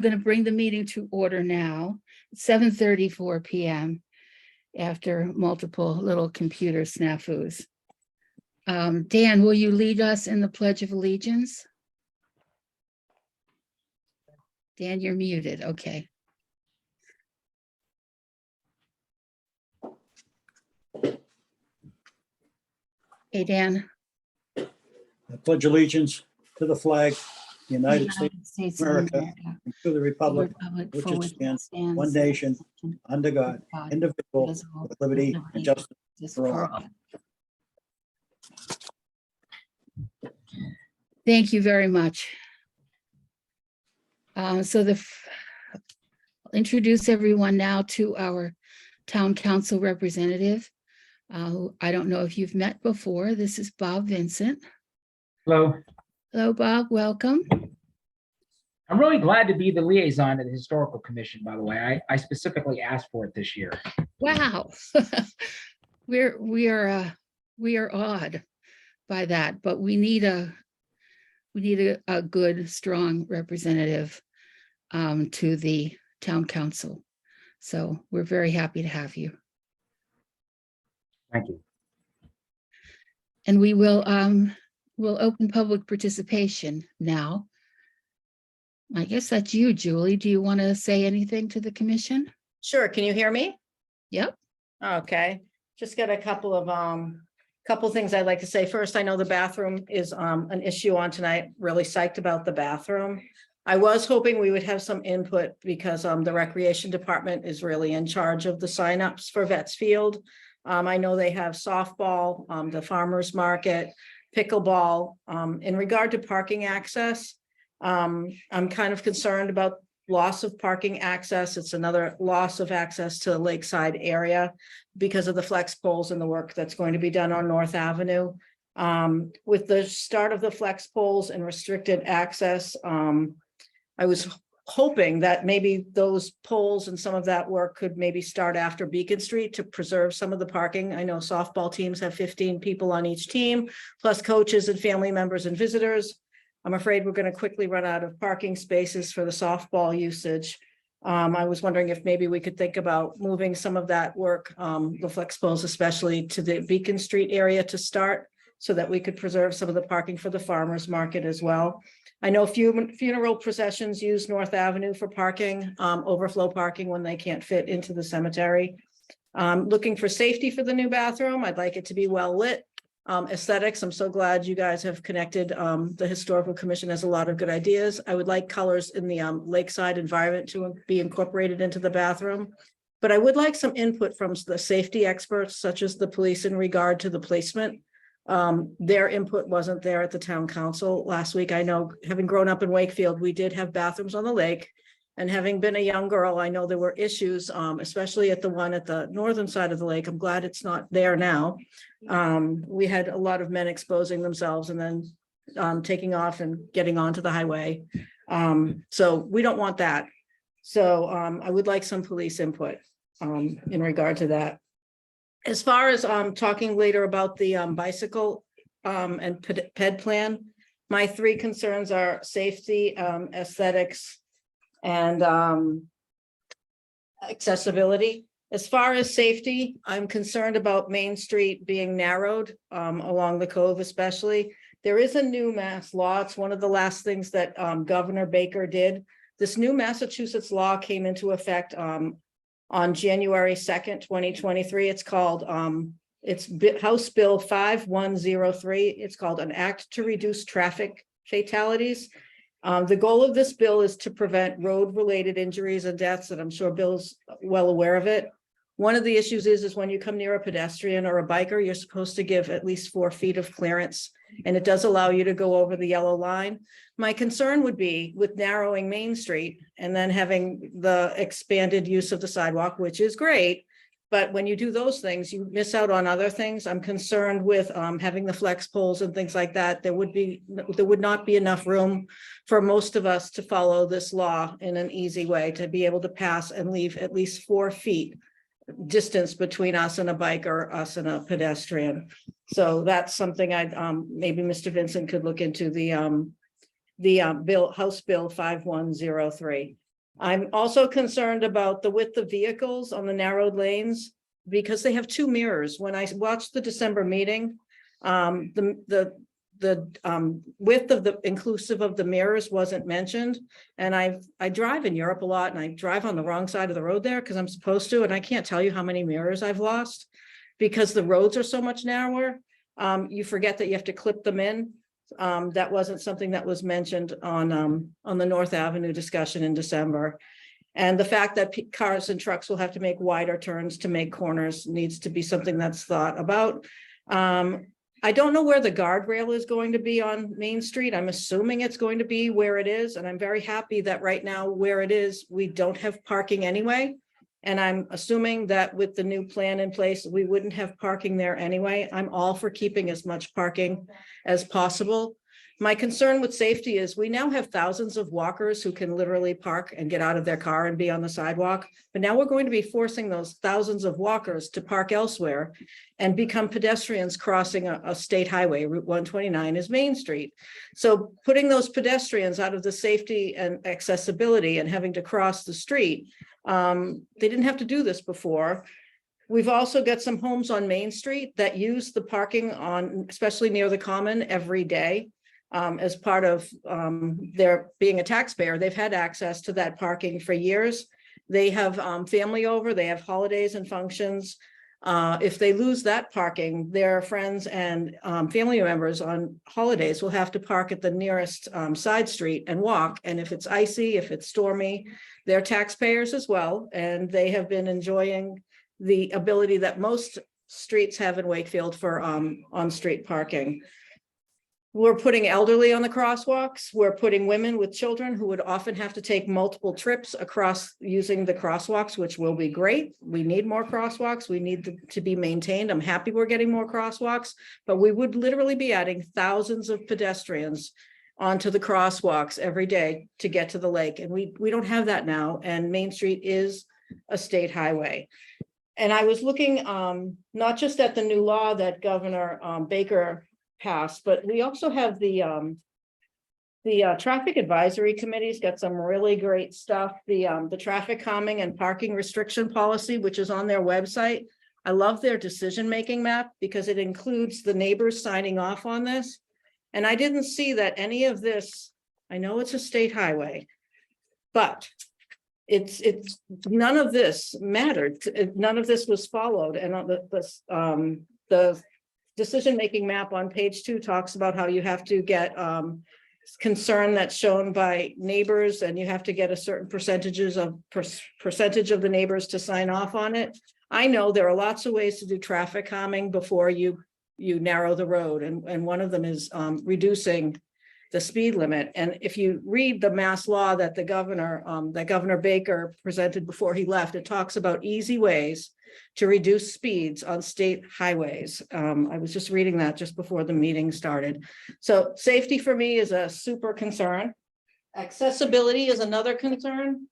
going to bring the meeting to order now, 7:34 p.m. after multiple little computer snafus. Dan, will you lead us in the Pledge of Allegiance? Dan, you're muted. Okay. Hey, Dan. I pledge allegiance to the flag, the United States of America, and to the republic which for it stands, one nation, under God, indivisible, with liberty and justice for all. Thank you very much. I'll introduce everyone now to our town council representative. I don't know if you've met before. This is Bob Vincent. Hello. Hello, Bob. Welcome. I'm really glad to be the liaison to the Historical Commission, by the way. I specifically asked for it this year. Wow. we are awed by that, but we need a good, strong representative to the town council. So we're very happy to have you. Thank you. And we will we'll open public participation now. I guess that's you, Julie. Do you want to say anything to the commission? Sure. Can you hear me? Yep. Okay. Just got a couple of things I'd like to say. First, I know the bathroom is an issue on tonight. Really psyched about the bathroom. I was hoping we would have some input because the recreation department is really in charge of the signups for Wakefield. I know they have softball, the farmers market, pickleball. In regard to parking access, I'm kind of concerned about loss of parking access. It's another loss of access to the lakeside area because of the flex poles and the work that's going to be done on North Avenue. With the start of the flex poles and restricted access, I was hoping that maybe those poles and some of that work could maybe start after Beacon Street to preserve some of the parking. I know softball teams have 15 people on each team, plus coaches and family members and visitors. I'm afraid we're going to quickly run out of parking spaces for the softball usage. I was wondering if maybe we could think about moving some of that work, the flex poles especially, to the Beacon Street area to start, so that we could preserve some of the parking for the farmers market as well. I know funeral processions use North Avenue for parking, overflow parking when they can't fit into the cemetery. Looking for safety for the new bathroom. I'd like it to be well lit. Aesthetics, I'm so glad you guys have connected. The Historical Commission has a lot of good ideas. I would like colors in the lakeside environment to be incorporated into the bathroom. But I would like some input from the safety experts, such as the police, in regard to the placement. Their input wasn't there at the town council last week. I know, having grown up in Wakefield, we did have bathrooms on the lake. And having been a young girl, I know there were issues, especially at the one at the northern side of the lake. I'm glad it's not there now. We had a lot of men exposing themselves and then taking off and getting onto the highway. So we don't want that. So I would like some police input in regard to that. As far as talking later about the bicycle and ped plan, my three concerns are safety, aesthetics, and accessibility. As far as safety, I'm concerned about Main Street being narrowed along the Cove especially. There is a new Mass law. It's one of the last things that Governor Baker did. This new Massachusetts law came into effect on January 2nd, 2023. It's called, it's House Bill 5103. It's called an Act to Reduce Traffic Fatalities. The goal of this bill is to prevent road-related injuries and deaths, and I'm sure Bill's well aware of it. One of the issues is when you come near a pedestrian or a biker, you're supposed to give at least 4 feet of clearance, and it does allow you to go over the yellow line. My concern would be with narrowing Main Street and then having the expanded use of the sidewalk, which is great. But when you do those things, you miss out on other things. I'm concerned with having the flex poles and things like that. There would not be enough room for most of us to follow this law in an easy way, to be able to pass and leave at least 4 feet distance between us and a biker, us and a pedestrian. So that's something I'd maybe Mr. Vincent could look into, the House Bill 5103. I'm also concerned about the width of vehicles on the narrowed lanes because they have two mirrors. When I watched the December meeting, the width of the inclusive of the mirrors wasn't mentioned. And I drive in Europe a lot, and I drive on the wrong side of the road there because I'm supposed to, and I can't tell you how many mirrors I've lost because the roads are so much narrower. You forget that you have to clip them in. That wasn't something that was mentioned on the North Avenue discussion in December. And the fact that cars and trucks will have to make wider turns to make corners needs to be something that's thought about. I don't know where the guardrail is going to be on Main Street. I'm assuming it's going to be where it is. And I'm very happy that right now where it is, we don't have parking anyway. And I'm assuming that with the new plan in place, we wouldn't have parking there anyway. I'm all for keeping as much parking as possible. My concern with safety is we now have thousands of walkers who can literally park and get out of their car and be on the sidewalk. But now we're going to be forcing those thousands of walkers to park elsewhere and become pedestrians crossing a state highway. Route 129 is Main Street. So putting those pedestrians out of the safety and accessibility and having to cross the street, they didn't have to do this before. We've also got some homes on Main Street that use the parking on, especially near the Common, every day. As part of their being a taxpayer, they've had access to that parking for years. They have family over, they have holidays and functions. If they lose that parking, their friends and family members on holidays will have to park at the nearest side street and walk. And if it's icy, if it's stormy, they're taxpayers as well. And they have been enjoying the ability that most streets have in Wakefield for on-street parking. We're putting elderly on the crosswalks. We're putting women with children who would often have to take multiple trips across using the crosswalks, which will be great. We need more crosswalks. We need them to be maintained. I'm happy we're getting more crosswalks, but we would literally be adding thousands of pedestrians onto the crosswalks every day to get to the lake. And we don't have that now. And Main Street is a state highway. And I was looking not just at the new law that Governor Baker passed, but we also have the traffic advisory committee's got some really great stuff. The traffic calming and parking restriction policy, which is on their website. I love their decision-making map because it includes the neighbors signing off on this. And I didn't see that any of this, I know it's a state highway, but it's none of this mattered. None of this was followed. And the decision-making map on page 2 talks about how you have to get concern that's shown by neighbors, and you have to get a certain percentage of the neighbors to sign off on it. I know there are lots of ways to do traffic calming before you narrow the road, and one of them is reducing the speed limit. And if you read the mass law that Governor Baker presented before he left, it talks about easy ways to reduce speeds on state highways. I was just reading that just before the meeting started. So safety for me is a super concern. Accessibility is another concern.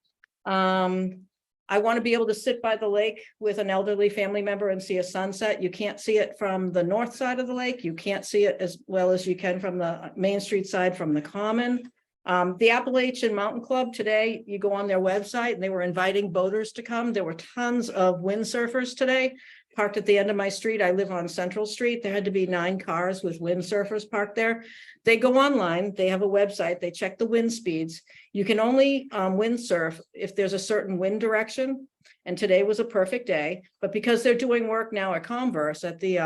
I want to be able to sit by the lake with an elderly family member and see a sunset. You can't see it from the north side of the lake. You can't see it as well as you can from the Main Street side from the Common. The Appalachian Mountain Club today, you go on their website and they were inviting boaters to come. There were tons of windsurfers today parked at the end of my street. I live on Central Street. There had to be 9 cars with windsurfers parked there. They go online, they have a website, they check the wind speeds. You can only windsurf if there's a certain wind direction. And today was a perfect day, but because they're doing work now at Converse at the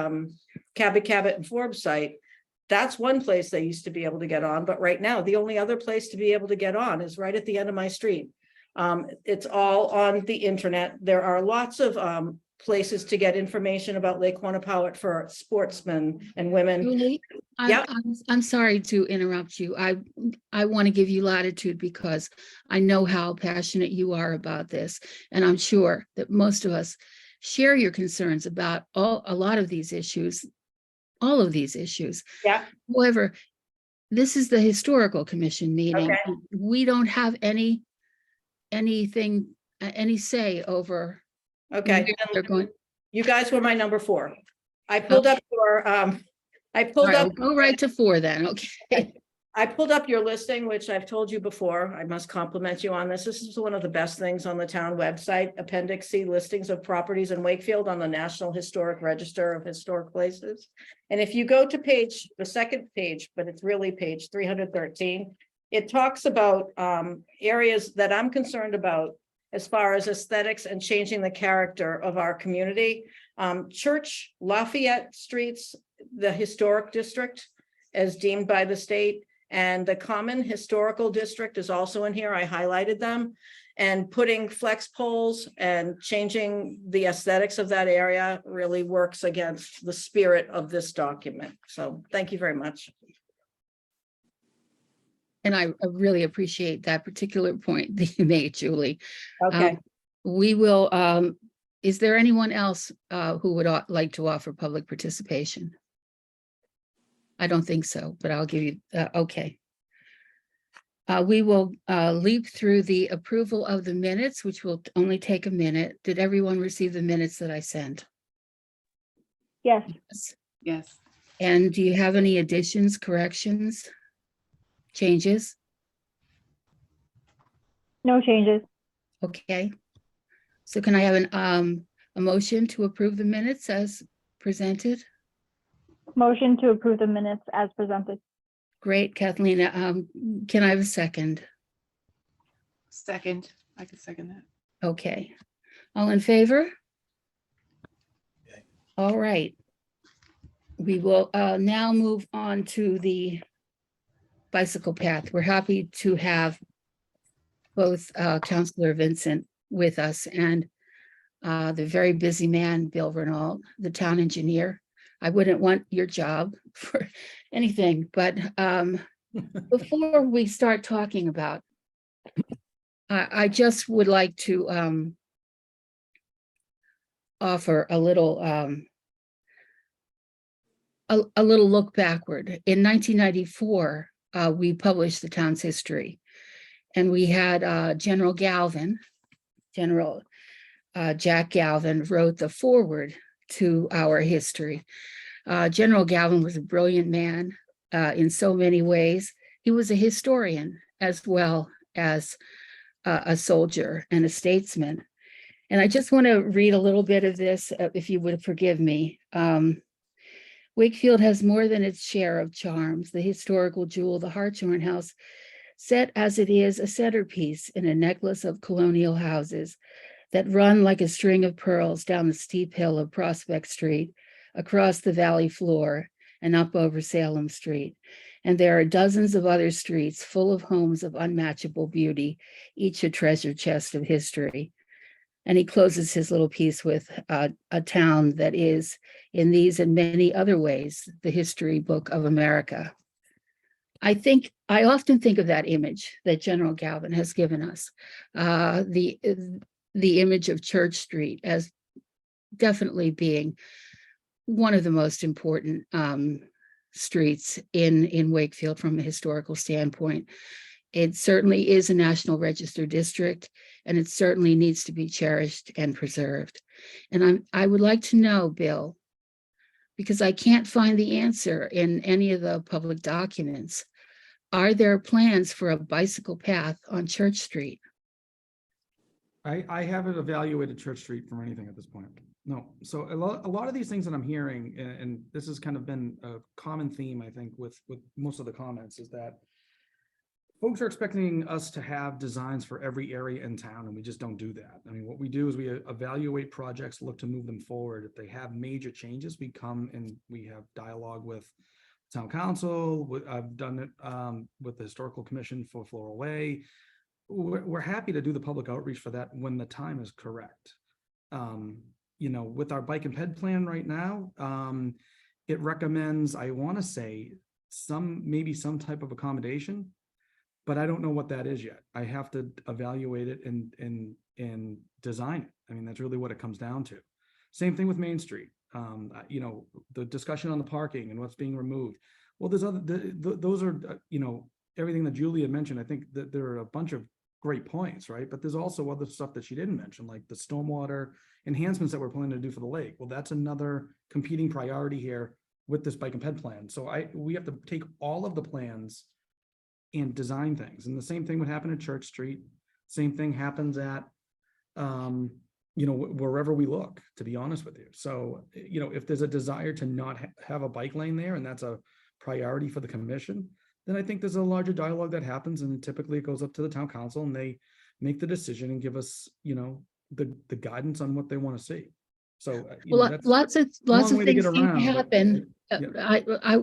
Cabot and Forbes site, that's one place they used to be able to get on. But right now, the only other place to be able to get on is right at the end of my street. It's all on the internet. There are lots of places to get information about Lake Quannapowitt for sportsmen and women. Julie, Yep. I'm sorry to interrupt you. I want to give you latitude because I know how passionate you are about this. And I'm sure that most of us share your concerns about a lot of these issues, all of these issues. Yeah. However, this is the historical commission meeting. Okay. We don't have any say over. Okay. where they're going. You guys were my number 4. I pulled up your, All right, we'll go right to 4 then. Okay. I pulled up your listing, which I've told you before. I must compliment you on this. This is one of the best things on the town website, Appendix C, listings of properties in Wakefield on the National Historic Register of Historic Places. And if you go to the second page, but it's really page 313, it talks about areas that I'm concerned about as far as aesthetics and changing the character of our community. Church Lafayette Streets, the historic district as deemed by the state, and the common historical district is also in here. I highlighted them, and putting flex poles and changing the aesthetics of that area really works against the spirit of this document. So thank you very much. And I really appreciate that particular point that you made, Julie. Okay. We will, is there anyone else who would like to offer public participation? I don't think so, but I'll give you, okay. We will leap through the approval of the minutes, which will only take a minute. Did everyone receive the minutes that I sent? Yes, Yes. And do you have any additions, corrections, changes? no changes. Okay. So can I have a motion to approve the minutes as presented? Motion to approve the minutes as presented. Great, Kathleen. Can I have a second? Second. I can second that. Okay. All in favor? Okay. All right. We will now move on to the bicycle path. We're happy to have both Councillor Vincent with us and the very busy man, Bill Renault, the town engineer. I wouldn't want your job for anything, but before we start talking about, I just would like to offer a little look backward. In 1994, we published the town's history, and we had General Galvin, General Jack Galvin, wrote the foreword to our history. General Galvin was a brilliant man in so many ways. He was a historian as well as a soldier and a statesman. And I just want to read a little bit of this, if you would forgive me. Wakefield has more than its share of charms. The historical jewel, the Hartshorn House, set as it is a centerpiece in a necklace of colonial houses that run like a string of pearls down the steep hill of Prospect Street, across the valley floor, and up over Salem Street. And there are dozens of other streets full of homes of unmatchable beauty, each a treasure chest of history. And he closes his little piece with a town that is, in these and many other ways, the history book of America. I often think of that image that General Galvin has given us, the image of Church Street as definitely being one of the most important streets in Wakefield from a historical standpoint. It certainly is a National Register district, and it certainly needs to be cherished and preserved. And I would like to know, Bill, because I can't find the answer in any of the public documents, are there plans for a bicycle path on Church Street? I haven't evaluated Church Street from anything at this point. No. So a lot of these things that I'm hearing, and this has kind of been a common theme, I think, with most of the comments, is that folks are expecting us to have designs for every area in town, and we just don't do that. I mean, what we do is we evaluate projects, look to move them forward. If they have major changes, we come and we have dialogue with town council. I've done it with the historical commission for Floral Way. We're happy to do the public outreach for that when the time is correct. With our bike and ped plan right now, it recommends, I want to say, maybe some type of accommodation, but I don't know what that is yet. I have to evaluate it and design it. I mean, that's really what it comes down to. Same thing with Main Street. The discussion on the parking and what's being removed. Well, those are, everything that Julie had mentioned. I think that there are a bunch of great points, right? But there's also other stuff that she didn't mention, like the stormwater enhancements that we're planning to do for the lake. Well, that's another competing priority here with this bike and ped plan. So we have to take all of the plans and design things. And the same thing would happen at Church Street. Same thing happens at, wherever we look, to be honest with you. So, if there's a desire to not have a bike lane there, and that's a priority for the commission, then I think there's a larger dialogue that happens, and typically it goes up to the town council and they make the decision and give us, the guidance on what they want to see. So, Well, that's lots of long way to things get seem to around, but, happen. yeah.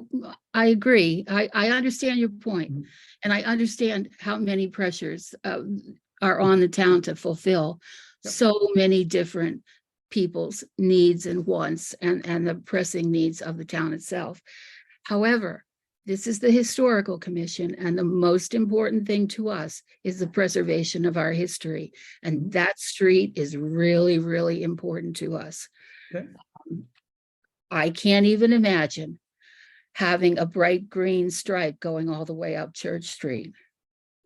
I agree. I understand your point, Mhm. and I understand how many pressures are on the town to fulfill Yep. so many different people's needs and wants and the pressing needs of the town itself. However, this is the historical commission, and the most important thing to us is the preservation of our history. And that street is really, really important to us. Okay. I can't even imagine having a bright green stripe going all the way up Church Street.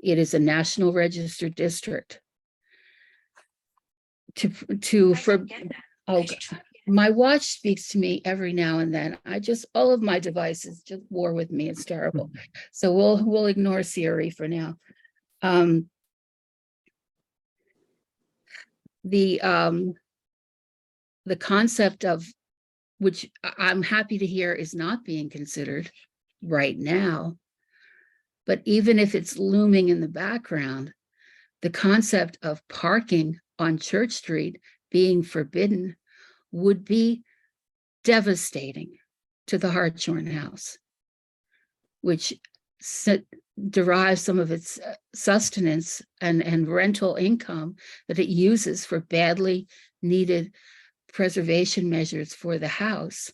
It is a National Register district. My watch speaks to me every now and then. All of my devices just war with me. It's terrible. So we'll ignore Siri for now. The concept of, which I'm happy to hear is not being considered right now, but even if it's looming in the background, the concept of parking on Church Street being forbidden would be devastating to the Hartshorn House, which derives some of its sustenance and rental income that it uses for badly needed preservation measures for the house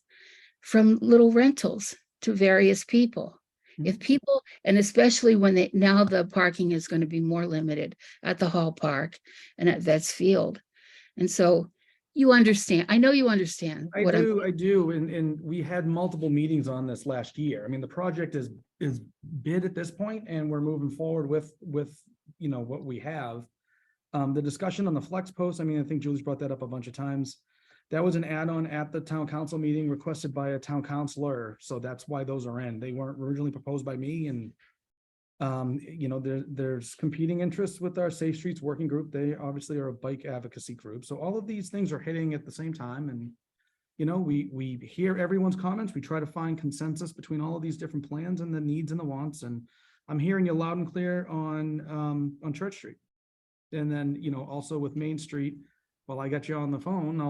from little rentals to various people. If people, and especially when now the parking is going to be more limited at the Hall Park and at Vets Field. And so you understand, I know you understand. I do. And we had multiple meetings on this last year. I mean, the project is bid at this point, and we're moving forward with what we have. The discussion on the flex post, I mean, I think Julie's brought that up a bunch of times. That was an add-on at the town council meeting requested by a town councilor. So that's why those are in. They weren't originally proposed by me. And, there's competing interests with our Safe Streets Working Group. They obviously are a bike advocacy group. So all of these things are hitting at the same time. And, we hear everyone's comments. We try to find consensus between all of these different plans and the needs and the wants. And I'm hearing you loud and clear on Church Street. And then, also with Main Street. While I got you on the phone,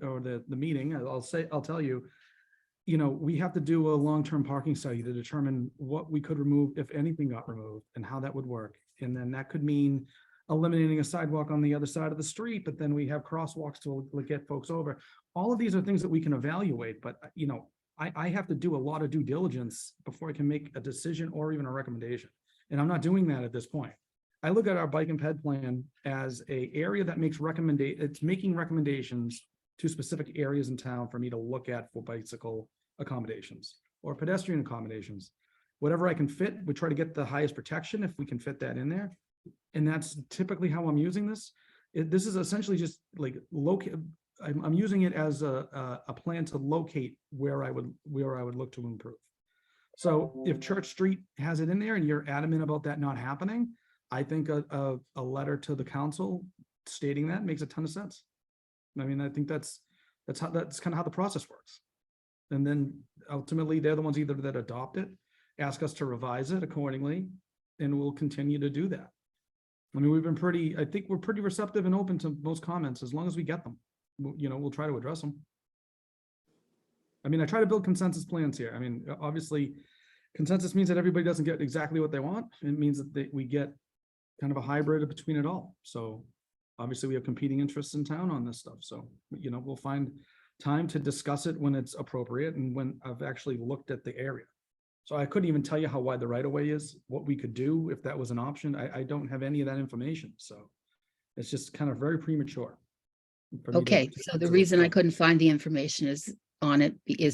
or the meeting, I'll tell you, we have to do a long-term parking study to determine what we could remove, if anything got removed, and how that would work. And then that could mean eliminating a sidewalk on the other side of the street, but then we have crosswalks to get folks over. All of these are things that we can evaluate, but I have to do a lot of due diligence before I can make a decision or even a recommendation. And I'm not doing that at this point. I look at our bike and ped plan as a area that it's making recommendations to specific areas in town for me to look at for bicycle accommodations or pedestrian accommodations. Whatever I can fit, we try to get the highest protection if we can fit that in there. And that's typically how I'm using this. This is essentially just like I'm using it as a plan to locate where I would look to improve. So if Church Street has it in there and you're adamant about that not happening, I think a letter to the council stating that makes a ton of sense. I mean, I think that's kind of how the process works. And then ultimately they're the ones either that adopt it, ask us to revise it accordingly, and we'll continue to do that. I mean, I think we're pretty receptive and open to most comments as long as we get them. We'll try to address them. I mean, I try to build consensus plans here. I mean, obviously consensus means that everybody doesn't get exactly what they want. It means that we get kind of a hybrid between it all. So obviously we have competing interests in town on this stuff. So, we'll find time to discuss it when it's appropriate and when I've actually looked at the area. So I couldn't even tell you how wide the right of way is, what we could do if that was an option. I don't have any of that information. So it's just kind of very premature. Okay, so the reason I couldn't find the information is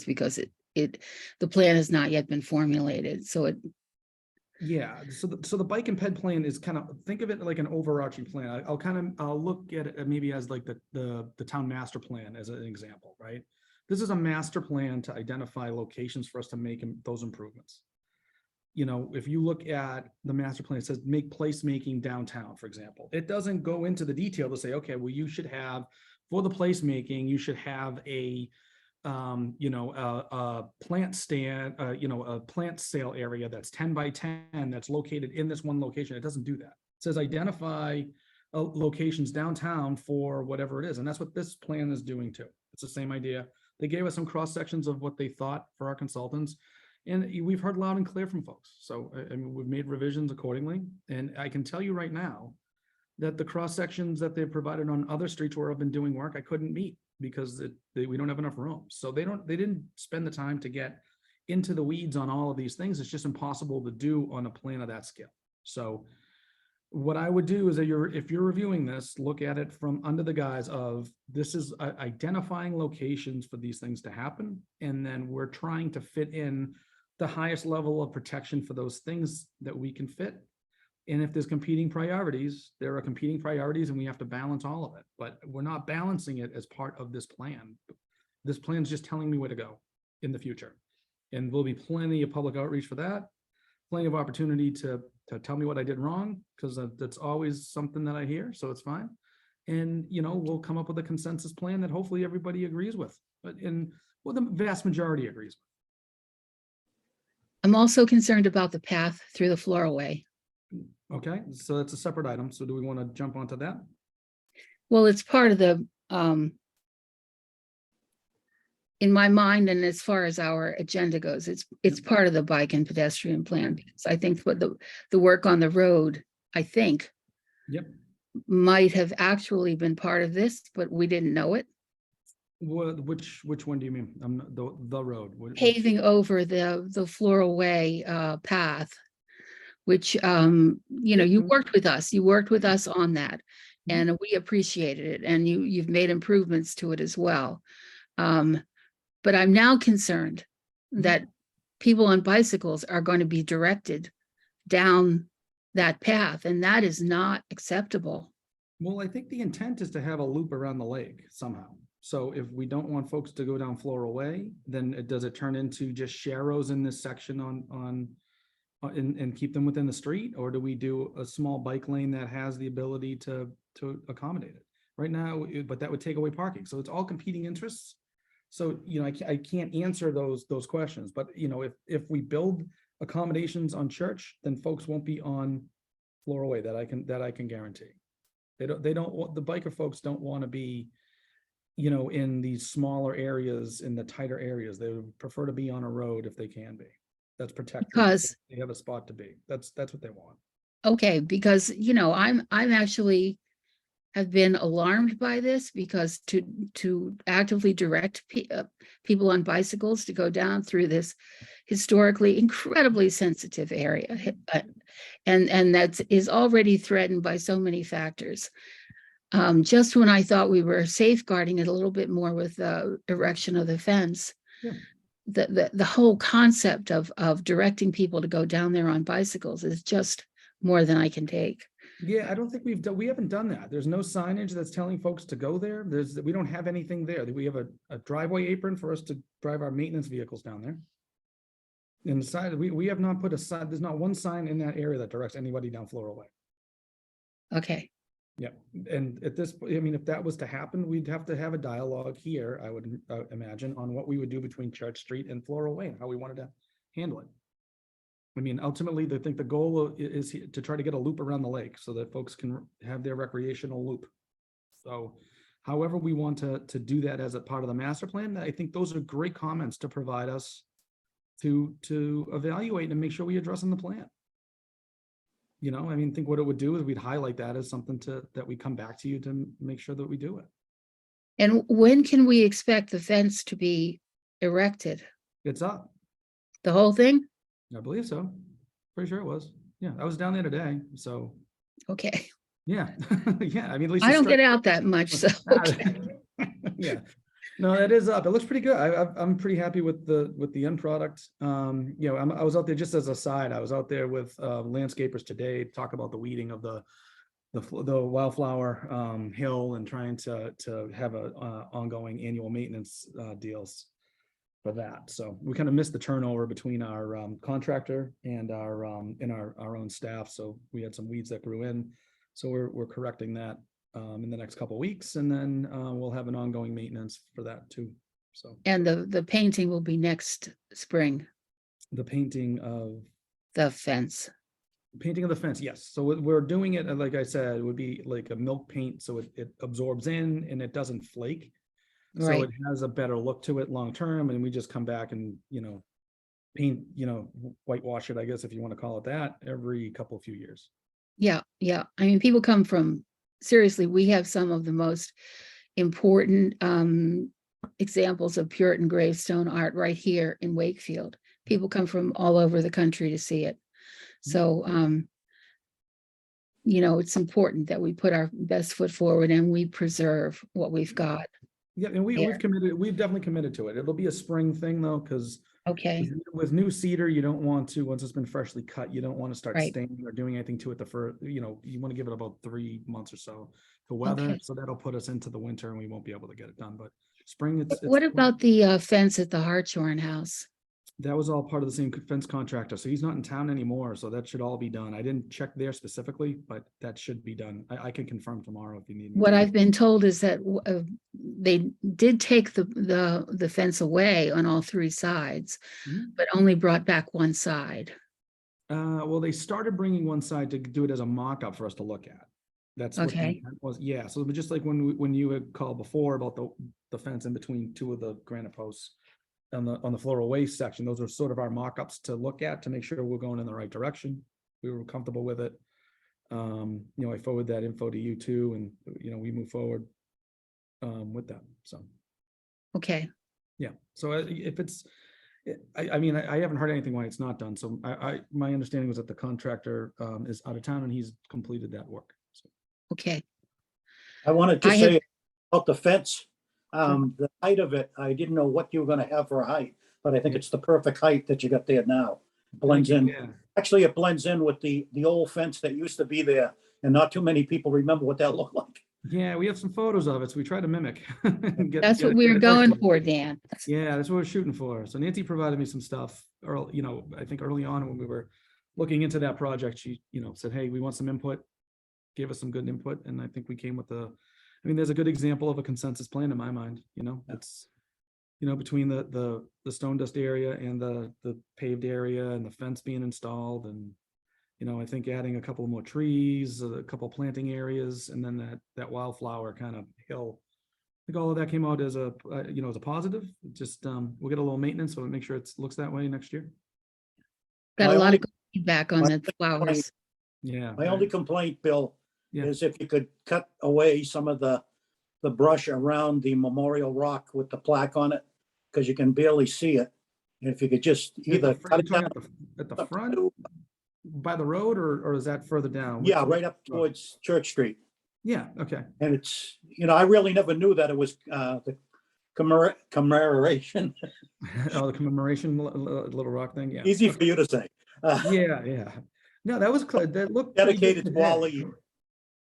because the plan has not yet been formulated. So yeah, so the bike and ped plan is kind of, think of it like an overarching plan. I'll look at it maybe as like the town master plan as an example, right? This is a master plan to identify locations for us to make those improvements. if you look at the master plan, it says make placemaking downtown, for example. It doesn't go into the detail to say, okay, well, you should have, for the placemaking, you should have a plant stand, a plant sale area that's 10 by 10 that's located in this one location. It doesn't do that. It says identify locations downtown for whatever it is. And that's what this plan is doing too. It's the same idea. They gave us some cross sections of what they thought for our consultants. And we've heard loud and clear from folks. So I mean, we've made revisions accordingly. And I can tell you right now that the cross sections that they've provided on other streets where I've been doing work, I couldn't meet because we don't have enough room. So they didn't spend the time to get into the weeds on all of these things. It's just impossible to do on a plan of that scale. So what I would do is that if you're reviewing this, look at it from under the guise of this is identifying locations for these things to happen. And then we're trying to fit in the highest level of protection for those things that we can fit. And if there's competing priorities, there are competing priorities and we have to balance all of it, but we're not balancing it as part of this plan. This plan is just telling me where to go in the future. And there'll be plenty of public outreach for that, plenty of opportunity to tell me what I did wrong, because that's always something that I hear, so it's fine. And, we'll come up with a consensus plan that hopefully everybody agrees with, the vast majority agrees with. I'm also concerned about the path through the Floralway. Okay, so that's a separate item. So do we want to jump onto that? Well, it's part of the, in my mind, and as far as our agenda goes, it's part of the bike and pedestrian plan. Because I think what the work on the road, I think, Yep. might have actually been part of this, but we didn't know it. Which one do you mean? The road? Paving over the Floralway path, which you worked with us. You worked with us on that, and we appreciated it. And you've made improvements to it as well. But I'm now concerned that people on bicycles are going to be directed down that path, and that is not acceptable. Well, I think the intent is to have a loop around the lake somehow. So if we don't want folks to go down Floralway, then does it turn into just sharrows in this section and keep them within the street? Or do we do a small bike lane that has the ability to accommodate it? Right now, but that would take away parking. So it's all competing interests. So, I can't answer those questions, but if we build accommodations on Church, then folks won't be on Floralway. That I can guarantee. The biker folks don't want to be, in these smaller areas, in the tighter areas. They would prefer to be on a road if they can be. That's protected. Because they have a spot to be. That's what they want. okay, because I'm actually have been alarmed by this, because to actively direct people on bicycles to go down through this historically incredibly sensitive area, and that is already threatened by so many factors. Just when I thought we were safeguarding it a little bit more with the erection of the fence, the whole concept of directing people to go down there on bicycles is just more than I can take. Yeah, I don't think we haven't done that. There's no signage that's telling folks to go there. We don't have anything there. We have a driveway apron for us to drive our maintenance vehicles down there. And the side, we have not put a sign. There's not one sign in that area that directs anybody down Floralway. Okay. Yeah, and at this point, I mean, if that was to happen, we'd have to have a dialogue here, I would imagine, on what we would do between Church Street and Floralway and how we wanted to handle it. I mean, ultimately, I think the goal is to try to get a loop around the lake so that folks can have their recreational loop. So however we want to do that as a part of the master plan, I think those are great comments to provide us to evaluate and make sure we address in the plan. I mean, think what it would do is we'd highlight that as something that we come back to you to make sure that we do it. And when can we expect the fence to be erected? It's up. The whole thing? I believe so. Pretty sure it was. Yeah, I was down there today. So Okay. yeah, yeah. I mean, at least I don't get out that much, so. Okay. Yeah. No, that is up. It looks pretty good. I'm pretty happy with the end product. I was out there just as a side. I was out there with landscapers today, talk about the weeding of the wildflower hill and trying to have a ongoing annual maintenance deals. for that. So we kind of missed the turnover between our contractor and our own staff. So we had some weeds that grew in. So we're correcting that in the next couple of weeks, and then we'll have an ongoing maintenance for that too. So And the painting will be next spring, the painting of the fence. the fence, yes. So we're doing it, like I said, it would be like a milk paint, so it absorbs in and it doesn't flake. So Right. it has a better look to it long term, and we just come back and, paint, whitewash it, I guess, if you want to call it that, every couple few years. Yeah, yeah. I mean, people come from, seriously, we have some of the most important examples of Puritan gravestone art right here in Wakefield. People come from all over the country to see it. So, it's important that we put our best foot forward and we preserve what we've got. Yeah, and Yeah. we've definitely committed to it. It'll be a spring thing though, because Okay, with new cedar, you don't want to, once it's been freshly cut, you don't want to start Right. staining or doing anything to it you want to give it about 3 months or so to weather. Okay. So that'll put us into the winter and we won't be able to get it done. But spring, it's what about the fence at the Hartshorn house? that was all part of the same fence contractor. So he's not in town anymore. So that should all be done. I didn't check there specifically, but that should be done. I can confirm tomorrow if you need me. What to. I've been told is that they did take the fence away on all 3 sides, Mhm. but only brought back one side. Well, they started bringing one side to do it as a mock-up for us to look at. That's what the Okay. intent was. Yeah, so it was just like when you had called before about the fence in between 2 of the granite posts on the floral waste section. Those are sort of our mock-ups to look at to make sure we're going in the right direction. We were comfortable with it. I forward that info to you too, and we move forward with that. So Okay, yeah. So if it's, I mean, I haven't heard anything why it's not done. So my understanding was that the contractor is out of town and he's completed that work. So. okay. I wanted to I have- say about the fence, the height of it, I didn't know what you were gonna have for a height, but I think Yeah. it's the perfect height that you got there now. Blends in. Yeah. Actually, it blends in with the old fence that used to be there, and not too many people remember what that looked like. Yeah, we have some photos of it, so we try to mimic. That's what we were going for, Dan. Yeah, that's what we're shooting for. So Nancy provided me some stuff, I think early on when we were looking into that project, she, said, hey, we want some input, gave us some good input, and I think we came with there's a good example of a consensus plan in my mind, it's, between the stone dust area and the paved area and the fence being installed, and I think adding a couple more trees, a couple planting areas, and then that wildflower kind of hill. I think all of that came out as a positive. Just we'll get a little maintenance, so we'll make sure it looks that way next year. Got My a lot only- of good feedback on my the only flowers. Yeah. My only complaint, Bill, Yeah. is if you could cut away some of the brush around the memorial rock with the plaque on it, because you can barely see it. And if you could just either cut it down. At the front by the road, or is that further down? Yeah, right up towards Church Street. Yeah. Okay. And it's, I really never knew that it was the commemoration. Oh, the commemoration little rock thing. Yeah. Easy for you to say. Yeah. Yeah. No, that was clear. That looked pretty good Dedicated to all today. the,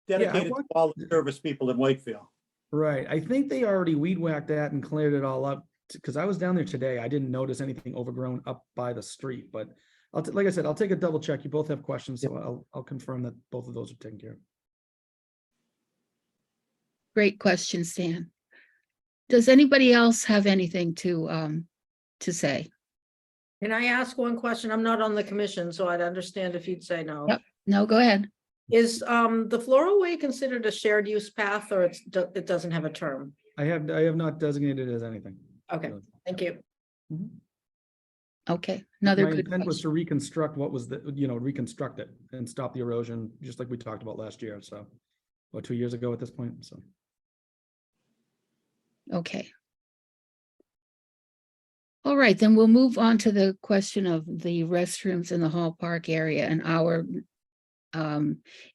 dedicated to watched- all the service people in Wakefield. Right. I think they already weed whacked that and cleared it all up, because I was down there today. I didn't notice anything overgrown up by the street, but like I said, I'll take a double check. You both have questions, so I'll confirm that both of those are taken care of. Great question, Stan. Does anybody else have anything to say? Can I ask one question? I'm not on the commission, so I'd understand if you'd say no. Yep. No, go ahead. Is the floral way considered a shared use path, or it doesn't have a term? I have not designated it as anything. Okay, thank you. Okay, another My good intent was question. to reconstruct what was reconstruct it and stop the erosion, just like we talked about last year. So, 2 years ago at this point. So, Okay. All right, then we'll move on to the question of the restrooms in the Hall Park area, and our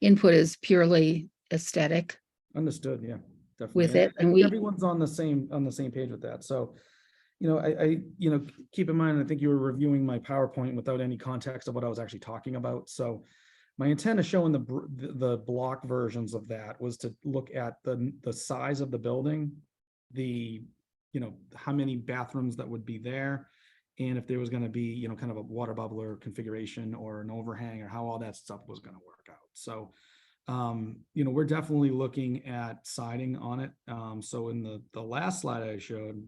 input is purely aesthetic understood. Yeah, definitely. with And it. I And think we, everyone's on the same page with that. So, I keep in mind, I think you were reviewing my PowerPoint without any context of what I was actually talking about. So my intent of showing the block versions of that was to look at the size of the building, the how many bathrooms that would be there. And if there was gonna be, kind of a water bubbler configuration or an overhang, or how all that stuff was gonna work out. So, we're definitely looking at siding on it. So in the last slide I showed,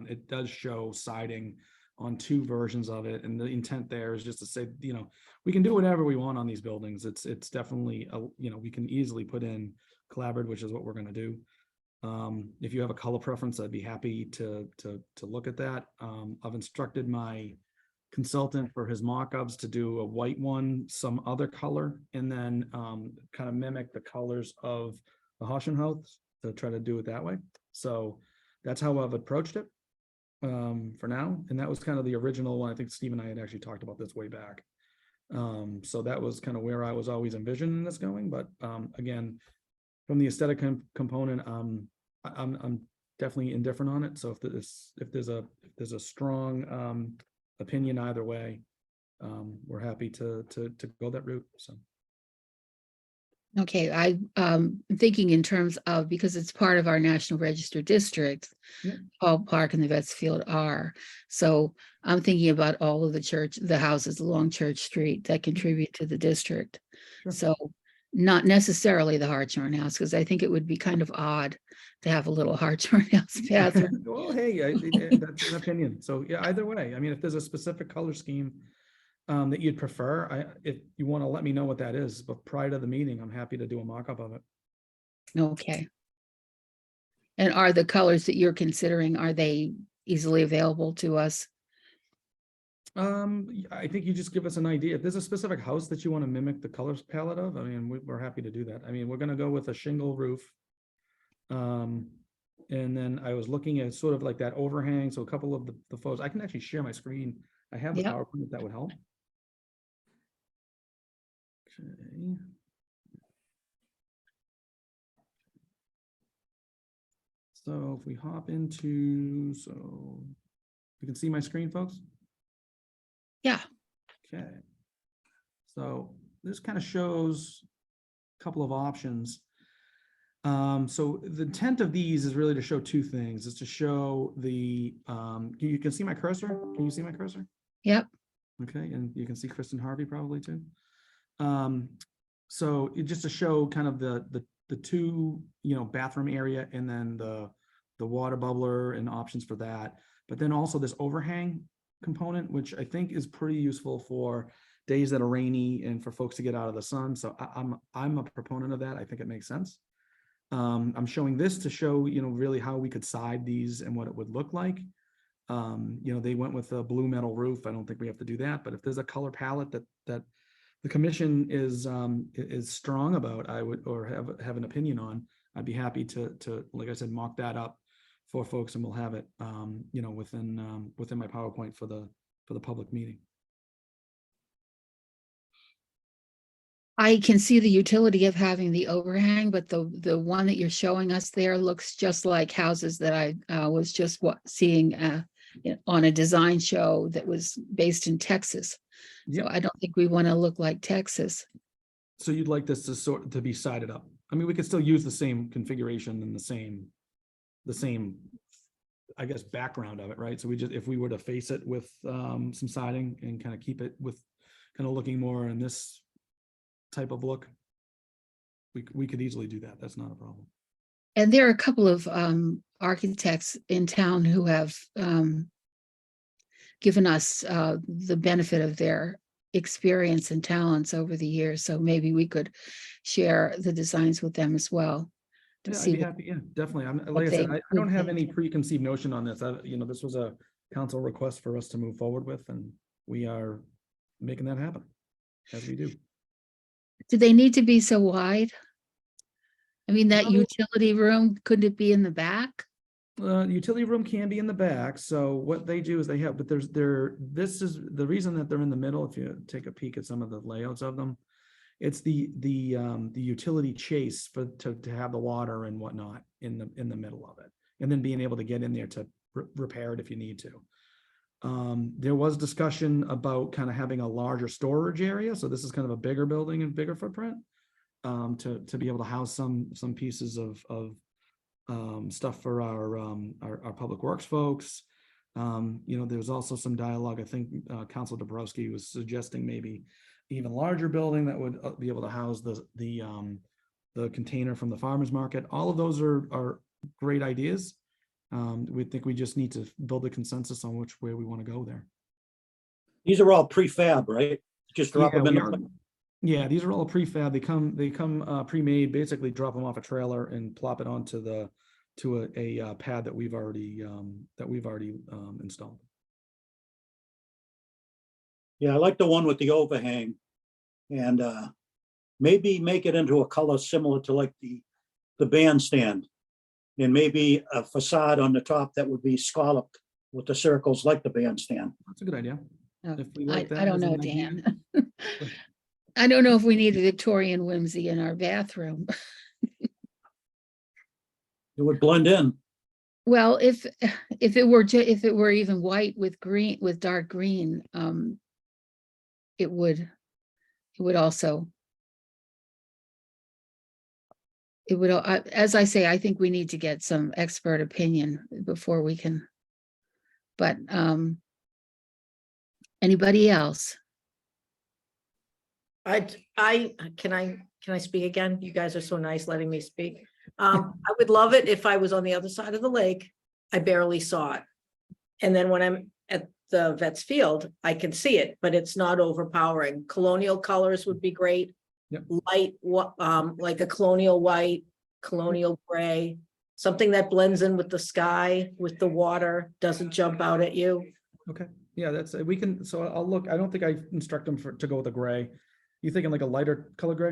it does show siding on 2 versions of it. And the intent there is just to say, we can do whatever we want on these buildings. It's definitely, we can easily put in clapboard, which is what we're gonna do. If you have a color preference, I'd be happy to look at that. I've instructed my consultant for his mock-ups to do a white one, some other color, and then kind of mimic the colors of the House to try to do it that way. So that's how I've approached it for now. And that was kind of the original one. I think Steve and I had actually talked about this way back. So that was kind of where I was always envisioning this going. But again, from the aesthetic component, I'm definitely indifferent on it. So if there's a strong opinion either way, we're happy to go that route. So. Okay, thinking in terms of, because it's part of our National Register district, Yeah. Hall Park and the Westfield are. So I'm thinking about all of the houses along Church Street that contribute to the district. Sure. So not necessarily the Hartshorn House, because I think it would be kind of odd to have a little Hartshorn House bathroom. Well, hey, that's an opinion. So yeah, either way, I mean, if there's a specific color scheme that you'd prefer, if you want to let me know what that is, but prior to the meeting, I'm happy to do a mock-up of it. Okay. And are the colors that you're considering, are they easily available to us? I think you just give us an idea. If there's a specific house that you want to mimic the colors palette of, I mean, we're happy to do that. I mean, we're going to go with a shingle roof. And then I was looking at sort of like that overhang. So a couple of the photos, I can actually share my screen. I have the Yep. PowerPoint if that would help. Okay. So if we hop into, so you can see my screen, folks? Yeah. Okay. So this kind of shows a couple of options. So the intent of these is really to show 2 things. Is to show the, you can see my cursor? Can you see my cursor? Yep. Okay, and you can see Kristen Harvey probably too. So just to show kind of the 2, bathroom area, and then the water bubbler and options for that. But then also this overhang component, which I think is pretty useful for days that are rainy and for folks to get out of the sun. So I'm a proponent of that. I think it makes sense. I'm showing this to show, really how we could side these and what it would look like. They went with a blue metal roof. I don't think we have to do that, but if there's a color palette that the commission is strong about, I would, or have an opinion on, I'd be happy to, like I said, mock that up for folks, and we'll have it, within my PowerPoint for the public meeting. I can see the utility of having the overhang, but the one that you're showing us there looks just like houses that I was just seeing on a design show that was based in Texas. Yep. So I don't think we want to look like Texas. So you'd like this to be sided up? I mean, we could still use the same configuration and the same, I guess, background of it, right? So if we were to face it with some siding and kind of keep it with kind of looking more in this type of look, we could easily do that. That's not a problem. And there are a couple of architects in town who have given us the benefit of their experience and talents over the years. So maybe we could share the designs with them as well. Yeah, I'd be happy. Yeah, definitely. Like I said, I don't have any preconceived notion on this. This was a council request for us to move forward with, and we are making that happen as we do. Do they need to be so wide? I mean, that No. utility room, couldn't it be in the back? Utility room can be in the back. So what they do is they have, but this is the reason that they're in the middle. If you take a peek at some of the layouts of them, it's the utility chase to have the water and whatnot in the middle of it, and then being able to get in there to repair it if you need to. There was discussion about kind of having a larger storage area. So this is kind of a bigger building and bigger footprint, to be able to house some pieces of stuff for our public works folks. There's also some dialogue. I think Council Dabrowski was suggesting maybe even larger building that would be able to house the container from the farmer's market. All of those are great ideas. We think we just need to build a consensus on which way we want to go there. These are all prefab, right? Just drop them in. Yeah, these are all prefab. They come pre-made. Basically, drop them off a trailer and plop it onto a pad that we've already installed. Yeah, I like the one with the overhang, and maybe make it into a color similar to like the bandstand, and maybe a facade on the top that would be scalloped with the circles like the bandstand. That's a good idea. Oh, If we like that I don't as an know, idea. Dan. I don't know if we need a Victorian whimsy in our bathroom. It would blend in. Well, if it were even white with green, with dark green, it would also. It would, as I say, I think we need to get some expert opinion before we can. But anybody else? Can I speak again? You guys are so nice letting me speak. I would love it if I was on the other side of the lake. I barely saw it. And then when I'm at the Vets Field, I can see it, but it's not overpowering. Colonial colors would be great. Yep. Light, like a colonial white, colonial gray, something that blends in with the sky, with the water, doesn't jump out at you. Okay, yeah, we can. So I'll look. I don't think I instruct them to go with a gray. You thinking like a lighter color gray?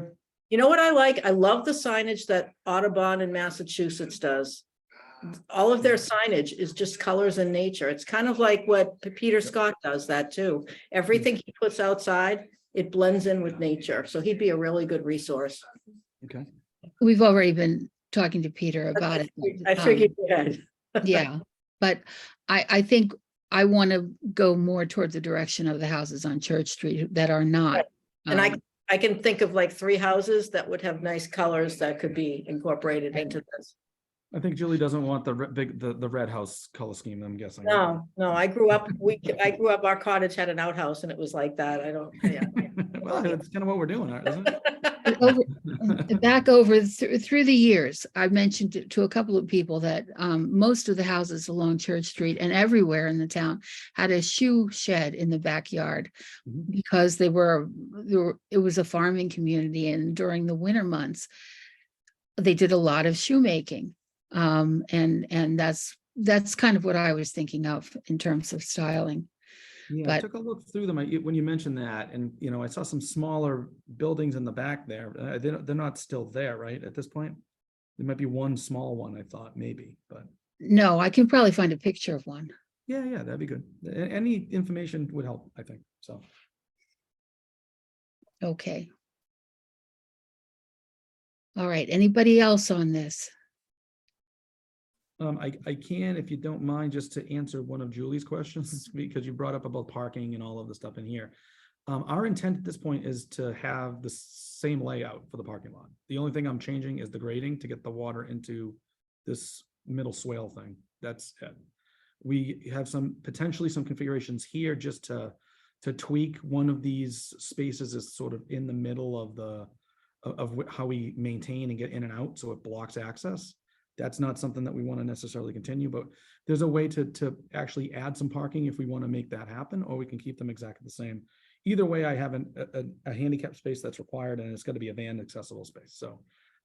You know what I like? I love the signage that Audubon in Massachusetts does. All of their signage is just colors in nature. It's kind of like what Peter Scott does that too. Everything he puts outside, it blends in with nature. So he'd be a really good resource. Okay. We've already been talking to Peter about it. I figured you had. Yeah, but I think I want to go more towards the direction of the houses on Church Street that are not. And I can think of like 3 houses that would have nice colors that could be incorporated into this. I think Julie doesn't want the red house color scheme, I'm guessing. No, I grew up, our cottage had an outhouse and it was like that. I don't, yeah. Well, that's kind of what we're doing, isn't it? Back over through the years, I've mentioned to a couple of people that most of the houses along Church Street and everywhere in the town had a shoe shed in the backyard because it was a farming community, and during the winter months, they did a lot of shoemaking. And that's kind of what I was thinking of in terms of styling. Yeah, I took a look through them when you mentioned that, and I saw some smaller buildings in the back there. They're not still there, right? At this point, there might be one small one. I thought maybe, but no, I can probably find a picture of one. Yeah, that'd be good. Any information would help, I think. So. Okay. All right. Anybody else on this? I can, if you don't mind, just to answer one of Julie's questions, because you brought up about parking and all of the stuff in here. Our intent at this point is to have the same layout for the parking lot. The only thing I'm changing is the grading to get the water into this middle swale thing. That's it. We have potentially some configurations here just to tweak one of these spaces is sort of in the middle of how we maintain and get in and out, so it blocks access. That's not something that we want to necessarily continue, but there's a way to actually add some parking if we want to make that happen, or we can keep them exactly the same. Either way, I have a handicap space that's required, and it's going to be a van accessible space. So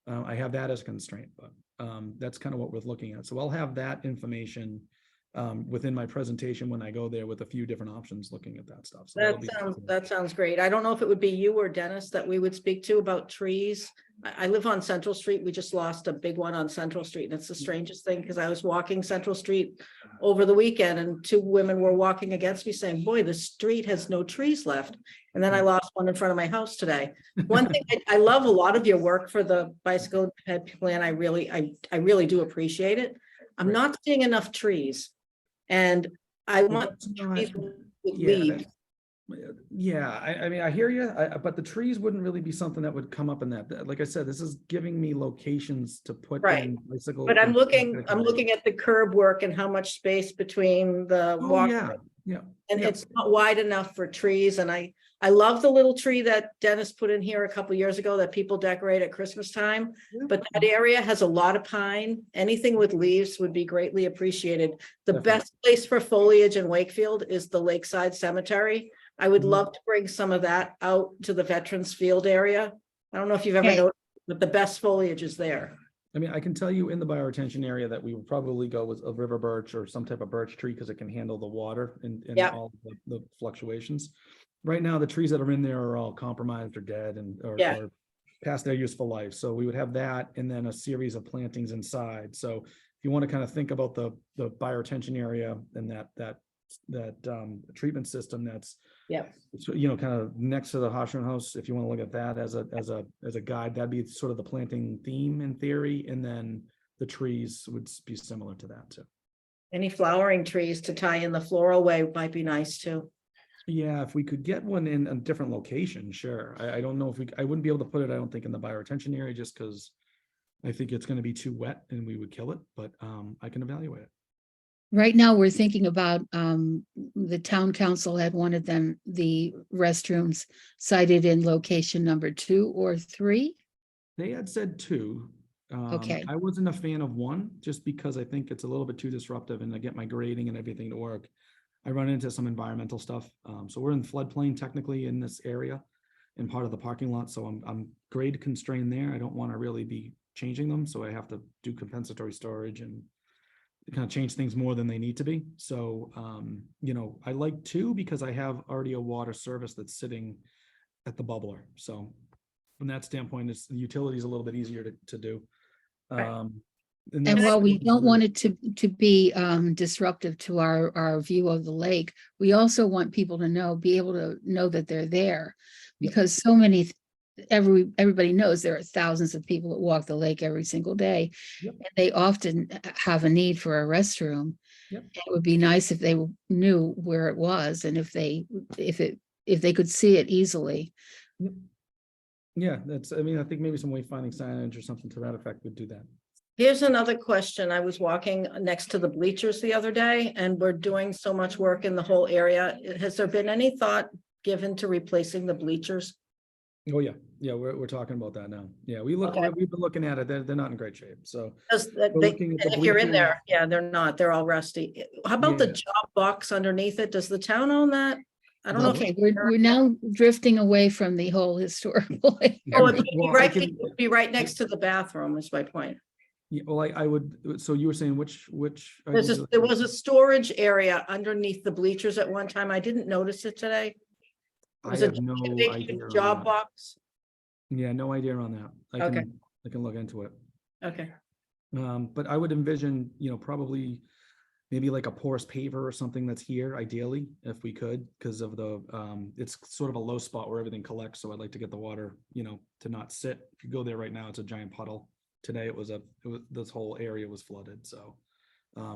I have that as a constraint, but that's kind of what we're looking at. So I'll have that information within my presentation when I go there with a few different options looking at that stuff. So that sounds great. I don't know if it would be you or Dennis that we would speak to about trees. I live on Central Street. We just lost a big one on Central Street, and it's the strangest thing because I was walking Central Street over the weekend and 2 women were walking against me saying, boy, the street has no trees left. And then I lost one in front of my house today. One thing I love a lot of your work for the bicycle plan. I really do appreciate it. I'm not seeing enough trees. And I want trees with leaves. Yeah, I mean, I hear you, but the trees wouldn't really be something that would come up in that. Like I said, this is giving me locations to put Right. in bicycle. But I'm and- looking at the curb work and how much space between the Oh, walk. yeah, yeah. And yeah. it's not wide enough for trees, and I love the little tree that Dennis put in here a couple years ago that people decorate at Christmas time. Yeah. But that area has a lot of pine. Anything with leaves would be greatly appreciated. The Definitely. best place for foliage in Wakefield is the Lakeside Cemetery. I would Mhm. love to bring some of that out to the Veterans Field area. I don't know if you've ever Okay. noticed, but the best foliage is there. I mean, I can tell you in the bioretention area that we would probably go with a river birch or some type of birch tree because it can handle the water and Yeah. all the fluctuations. Right now, the trees that are in there are all compromised or dead and Yeah. or past their useful life. So we would have that and then a series of plantings inside. So if you want to kind of think about the bioretention area and that treatment system that's Yeah. so, kind of next to the Hoshron House, if you want to look at that as a guide, that'd be sort of the planting theme in theory, and then the trees would be similar to that too. Any flowering trees to tie in the floral way might be nice too. Yeah, if we could get one in a different location, sure. I don't know if I wouldn't be able to put it, I don't think, in the bioretention area just because I think it's going to be too wet and we would kill it, but I can evaluate it. Right now, we're thinking about, the town council had wanted the restrooms cited in location number 2 or 3. They had said 2. Okay. I wasn't a fan of 1 just because I think it's a little bit too disruptive and I get my grading and everything to work. I run into some environmental stuff. So we're in floodplain technically in this area and part of the parking lot. So I'm grade constrained there. I don't want to really be changing them. So I have to do compensatory storage and kind of change things more than they need to be. So, I like 2 because I have already a water service that's sitting at the bubbler. So from that standpoint, the utility is a little bit easier to do. Right. And that's- while we don't want it to be disruptive to our view of the lake, we also want people to be able to know that they're there. Yep. Because so many, everybody knows there are thousands of people that walk the lake every single day. Yep. And they often have a need for a restroom. Yep. It would be nice if they knew where it was and if they could see it easily. Yeah, I think maybe some wayfinding signage or something to that effect would do that. Here's another question. I was walking next to the bleachers the other day and we're doing so much work in the whole area. Has there been any thought given to replacing the bleachers? Oh, yeah. Yeah, we're talking about that now. Yeah, we've been looking at it. They're not in great shape. So Because We're looking at the if you're in bleachers. there, yeah, they're not, they're all rusty. How about the Yeah. job box underneath it? Does the town own that? I don't know. if Okay, you- we're now drifting away from the whole historical. Oh, it'd be Well, I right, can- it would be right next to the bathroom is my point. Yeah, well, I would, so you were saying which? are There you- was a storage area underneath the bleachers at one time. I didn't notice it today. I Was it have no a big idea. on job that. box? Yeah, no idea on that. Okay. I can look into it. Okay, But I would envision, probably maybe like a porous paver or something that's here ideally, if we could, because of it's sort of a low spot where everything collects. So I'd like to get the water, to not sit. If you go there right now, it's a giant puddle. Today this whole area was flooded. So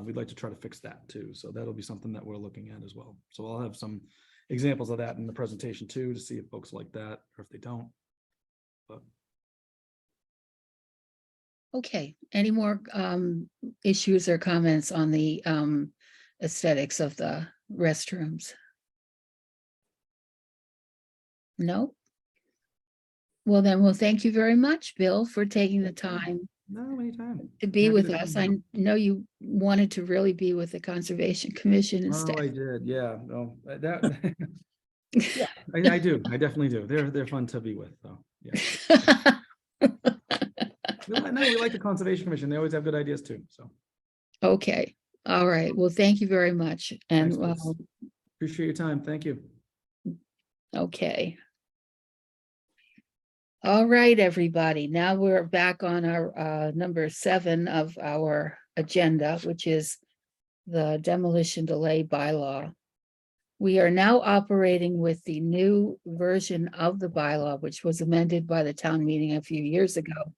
we'd like to try to fix that too. So that'll be something that we're looking at as well. So I'll have some examples of that in the presentation too, to see if folks like that or if they don't. But Okay, any more issues or comments on the aesthetics of the restrooms? No? Well, then, thank you very much, Bill, for taking the time no, anytime. to be Happy with to us. come I down. know you wanted to really be with the Conservation Commission Oh, instead. I did. Yeah. No, that. Yeah, I do. I definitely do. They're fun to be with, though. Yeah. No, we like the Conservation Commission. They always have good ideas too. So Okay, all right. Well, thank you very much. And Thanks, Liz. Appreciate your time. Thank you. okay. All right, everybody. Now we're back on our number 7 of our agenda, which is the demolition delay bylaw. We are now operating with the new version of the bylaw, which was amended by the town meeting a few years ago,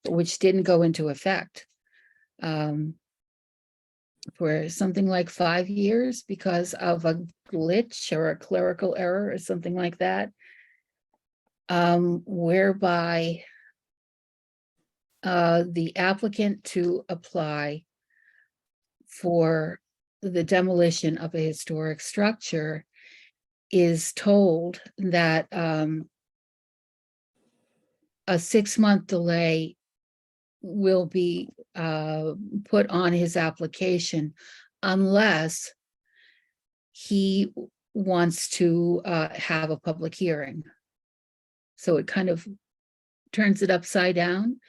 but which didn't go into effect. for something like 5 years because of a glitch or a clerical error or something like that. Whereby the applicant to apply for the demolition of a historic structure is told that a 6-month delay will be put on his application unless he wants to have a public hearing. So it kind of turns it upside down.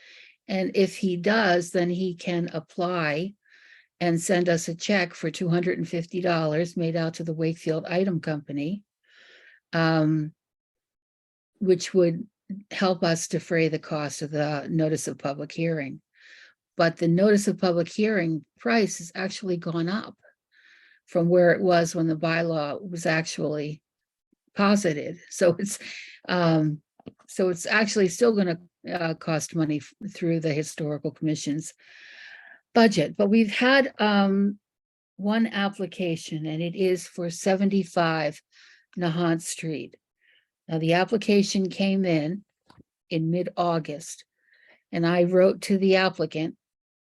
And if he does, then he can apply and send us a check for $250 made out to the Wakefield Item Company, which would help us defray the cost of the notice of public hearing. But the notice of public hearing price has actually gone up from where it was when the bylaw was actually posited. So it's actually still going to cost money through the Historical Commission's budget. But we've had one application, and it is for 75 Nahant Street. Now, the application came in mid-August, and I wrote to the applicant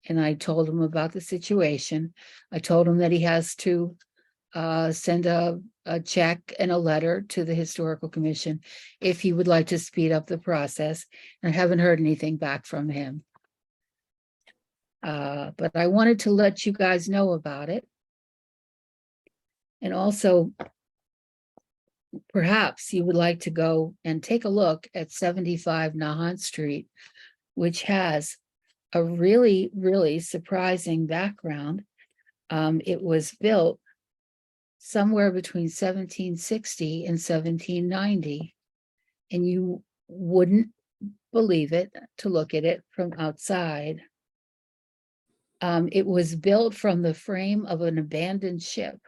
and I told him about the situation. I told him that he has to send a check and a letter to the Historical Commission if he would like to speed up the process. And I haven't heard anything back from him. But I wanted to let you guys know about it. And also, perhaps you would like to go and take a look at 75 Nahant Street, which has a really, really surprising background. It was built somewhere between 1760 and 1790. And you wouldn't believe it to look at it from outside. It was built from the frame of an abandoned ship.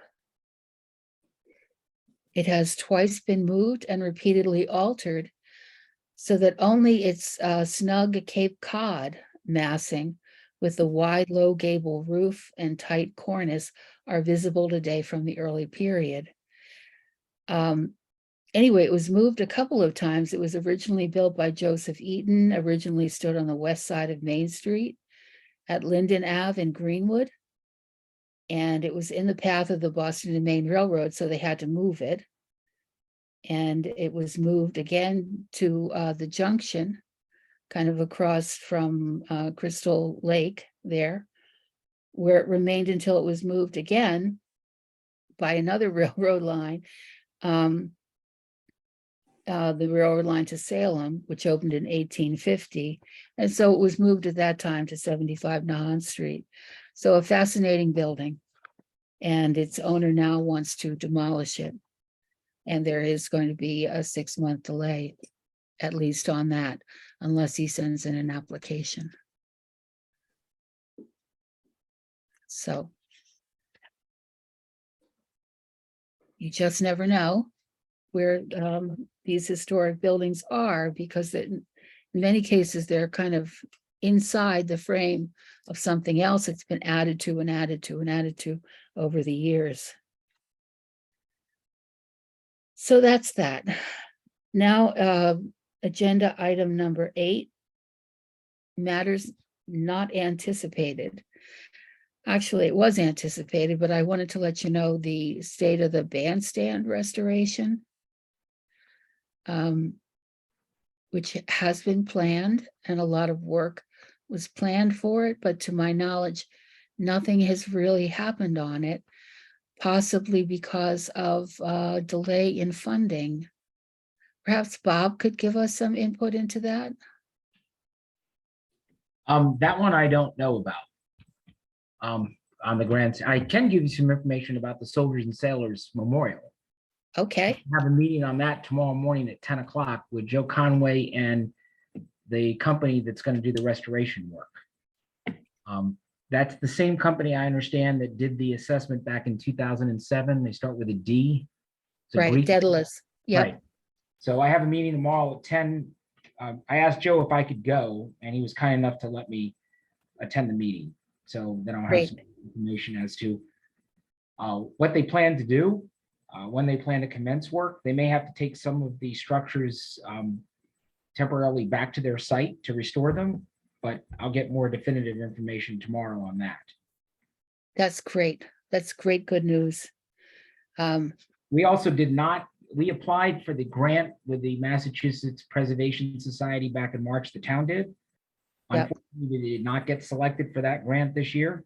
It has twice been moved and repeatedly altered so that only its snug Cape Cod massing with the wide low gable roof and tight cornice are visible today from the early period. Anyway, it was moved a couple of times. It was originally built by Joseph Eaton, originally stood on the west side of Main Street at Linden Ave in Greenwood. And it was in the path of the Boston and Maine Railroad, so they had to move it. And it was moved again to the junction, kind of across from Crystal Lake there, where it remained until it was moved again by another railroad line, the railroad line to Salem, which opened in 1850. And so it was moved at that time to 75 Nahant Street. So a fascinating building. And its owner now wants to demolish it. And there is going to be a 6-month delay, at least on that, unless he sends in an application. So you just never know where these historic buildings are, because in many cases, they're kind of inside the frame of something else that's been added to and added to and added to over the years. So that's that. Now, agenda item number 8, matters not anticipated. Actually, it was anticipated, but I wanted to let you know the state of the bandstand restoration, which has been planned, and a lot of work was planned for it, but to my knowledge, nothing has really happened on it, possibly because of delay in funding. Perhaps Bob could give us some input into that. That one I don't know about. On the grants, I can give you some information about the Soldiers and Sailors Memorial. Okay, I have a meeting on that tomorrow morning at 10 o'clock with Joe Conway and the company that's going to do the restoration work. That's the same company, I understand, that did the assessment back in 2007. They start with a D. It's a right, Greek- Daedalus. Yep. Right. So I have a meeting tomorrow at 10. I asked Joe if I could go, and he was kind enough to let me attend the meeting. So then I'll have Great. some information as to what they plan to do, when they plan to commence work. They may have to take some of the structures temporarily back to their site to restore them, but I'll get more definitive information tomorrow on that. That's great. That's great, good news. We also we applied for the grant with the Massachusetts Preservation Society back in March, the town did. Yep. Unfortunately, we did not get selected for that grant this year.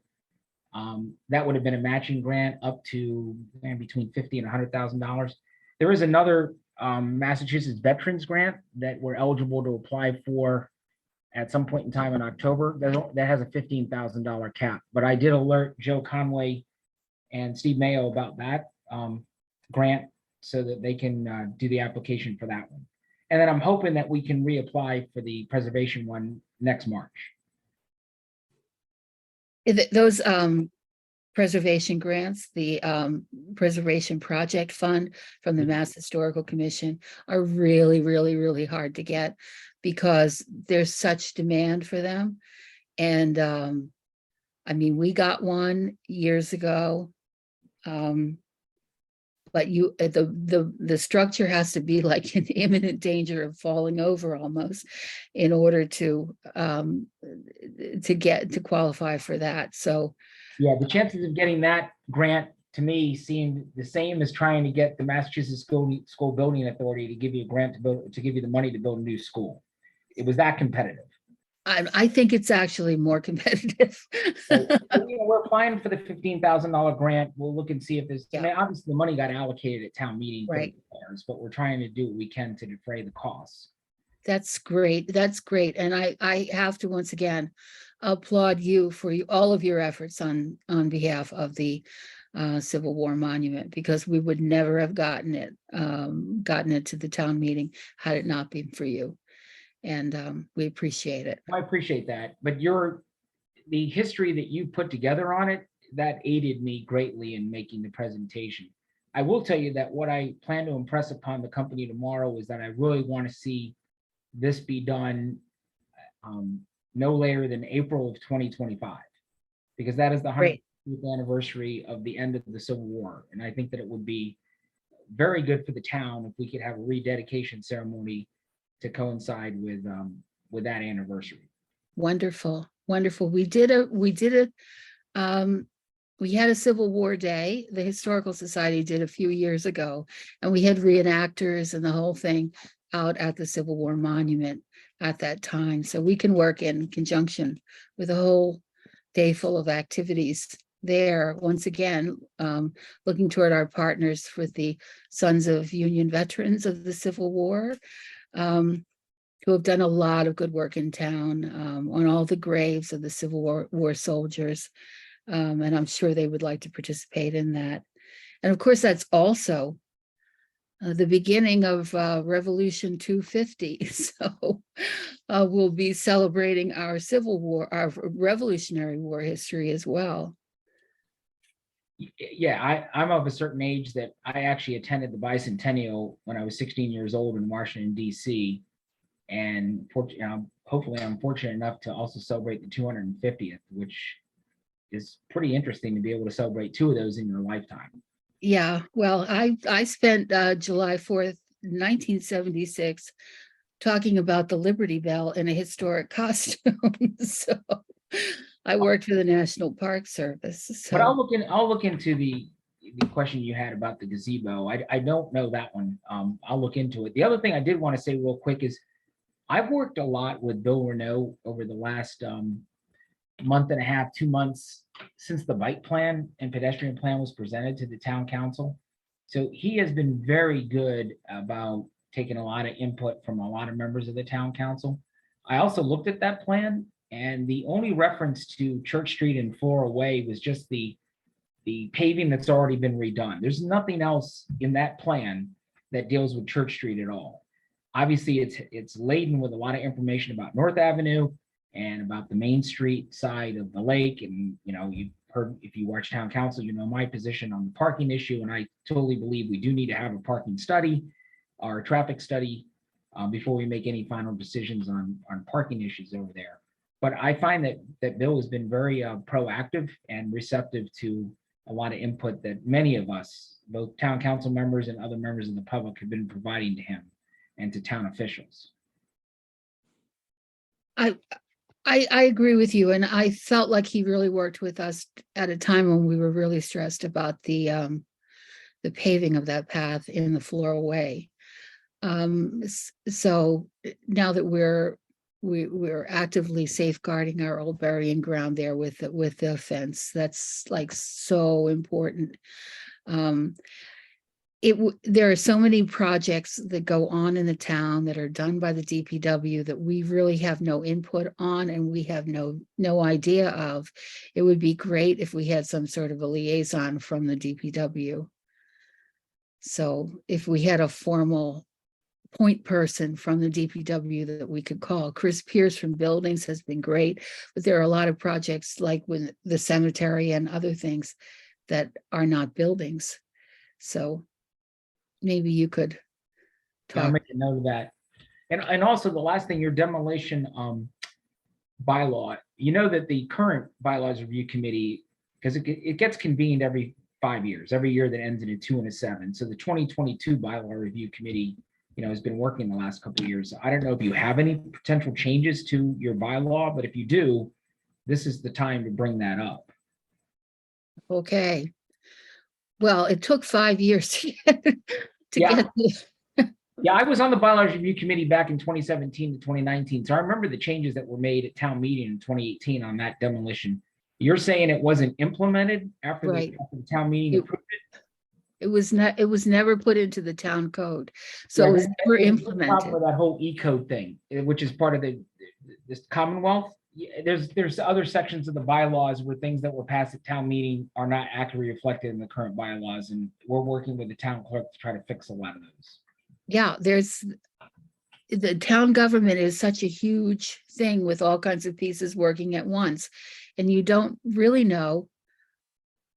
That would have been a matching grant up to between $50,000 and $100,000. There is another Massachusetts Veterans Grant that we're eligible to apply for at some point in time in October. That has a $15,000 cap. But I did alert Joe Conway and Steve Mayo about that grant so that they can do the application for that one. And then I'm hoping that we can reapply for the preservation one next March. Those preservation grants, the Preservation Project Fund from the Mass Historical Commission are really, really, really hard to get because there's such demand for them. And I mean, we got one years ago. But the structure has to be like in imminent danger of falling over almost in order to qualify for that. So yeah, the chances of getting that grant to me seemed the same as trying to get the Massachusetts School Building Authority to give you a grant to give you the money to build a new school. It was that competitive. I think it's actually more competitive. So, we're applying for the $15,000 grant. We'll look and see if there's, I mean, obviously the money got allocated at town meeting, right? But we're trying to do what we can to defray the costs. That's great. That's great. And I have to once again applaud you for all of your efforts on behalf of the Civil War Monument, because we would never have gotten it to the town meeting had it not been for you. And we appreciate it. I appreciate that. But the history that you put together on it, that aided me greatly in making the presentation. I will tell you that what I plan to impress upon the company tomorrow is that I really want to see this be done no later than April of 2025, because that is the 100th anniversary of the end of the Civil War. And I think that it would be very good for the town if we could have a rededication ceremony to coincide with that anniversary. Wonderful, wonderful. We had a Civil War Day. The Historical Society did a few years ago, and we had reenactors and the whole thing out at the Civil War Monument at that time. So we can work in conjunction with a whole day full of activities there. Once again, looking toward our partners with the Sons of Union Veterans of the Civil War, who have done a lot of good work in town on all the graves of the Civil War soldiers. And I'm sure they would like to participate in that. And of course, that's also the beginning of Revolution 250. So we'll be celebrating our Civil War, our Revolutionary War history as well. Yeah, I'm of a certain age that I actually attended the bicentennial when I was 16 years old in Washington, D.C. And hopefully I'm fortunate enough to also celebrate the 250th, which is pretty interesting to be able to celebrate two of those in your lifetime. Yeah, well, I spent July 4th, 1976, talking about the Liberty Bell in a historic costume. So I worked for the National Park Service. So. But I'll look into the question you had about the gazebo. I don't know that one. I'll look into it. The other thing I did want to say real quick is I've worked a lot with Bill Renault over the last month and a half, 2 months since the bike plan and pedestrian plan was presented to the town council. So he has been very good about taking a lot of input from a lot of members of the town council. I also looked at that plan, and the only reference to Church Street and Flora Way was just the paving that's already been redone. There's nothing else in that plan that deals with Church Street at all. Obviously, it's laden with a lot of information about North Avenue and about the Main Street side of the lake. And, you've heard, if you watch town council, my position on the parking issue. And I totally believe we do need to have a parking study or a traffic study before we make any final decisions on parking issues over there. But I find that Bill has been very proactive and receptive to a lot of input that many of us, both town council members and other members of the public, have been providing to him and to town officials. I agree with you, and I felt like he really worked with us at a time when we were really stressed about the paving of that path in the Floral Way. So now that we're actively safeguarding our old burying ground there with the fence, that's like so important. There are so many projects that go on in the town that are done by the DPW that we really have no input on and we have no idea of. It would be great if we had some sort of a liaison from the DPW. So if we had a formal point person from the DPW that we could call. Chris Pierce from Buildings has been great, but there are a lot of projects like with the cemetery and other things that are not buildings. So maybe you could I'll talk. make a note of that. And also the last thing, your demolition bylaw, you know that the current bylaws review committee, because it gets convened every 5 years, every year that ends in a 2 and a 7. So the 2022 bylaw review committee, has been working the last couple of years. I don't know if you have any potential changes to your bylaw, but if you do, this is the time to bring that up. Okay. Well, it took 5 years to Yeah. get this. Yeah, I was on the bylaws review committee back in 2017 to 2019. So I remember the changes that were made at town meeting in 2018 on that demolition. You're saying it wasn't implemented after Right. the town meeting approved it? It was never put into the town code. So Yeah, it was that- never that's the problem implemented. with that whole E-code thing, which is part of this Commonwealth. Yeah, there's other sections of the bylaws where things that were passed at town meeting are not accurately reflected in the current bylaws, and we're working with the town clerk to try to fix a lot of those. Yeah, the town government is such a huge thing with all kinds of pieces working at once. And you don't really know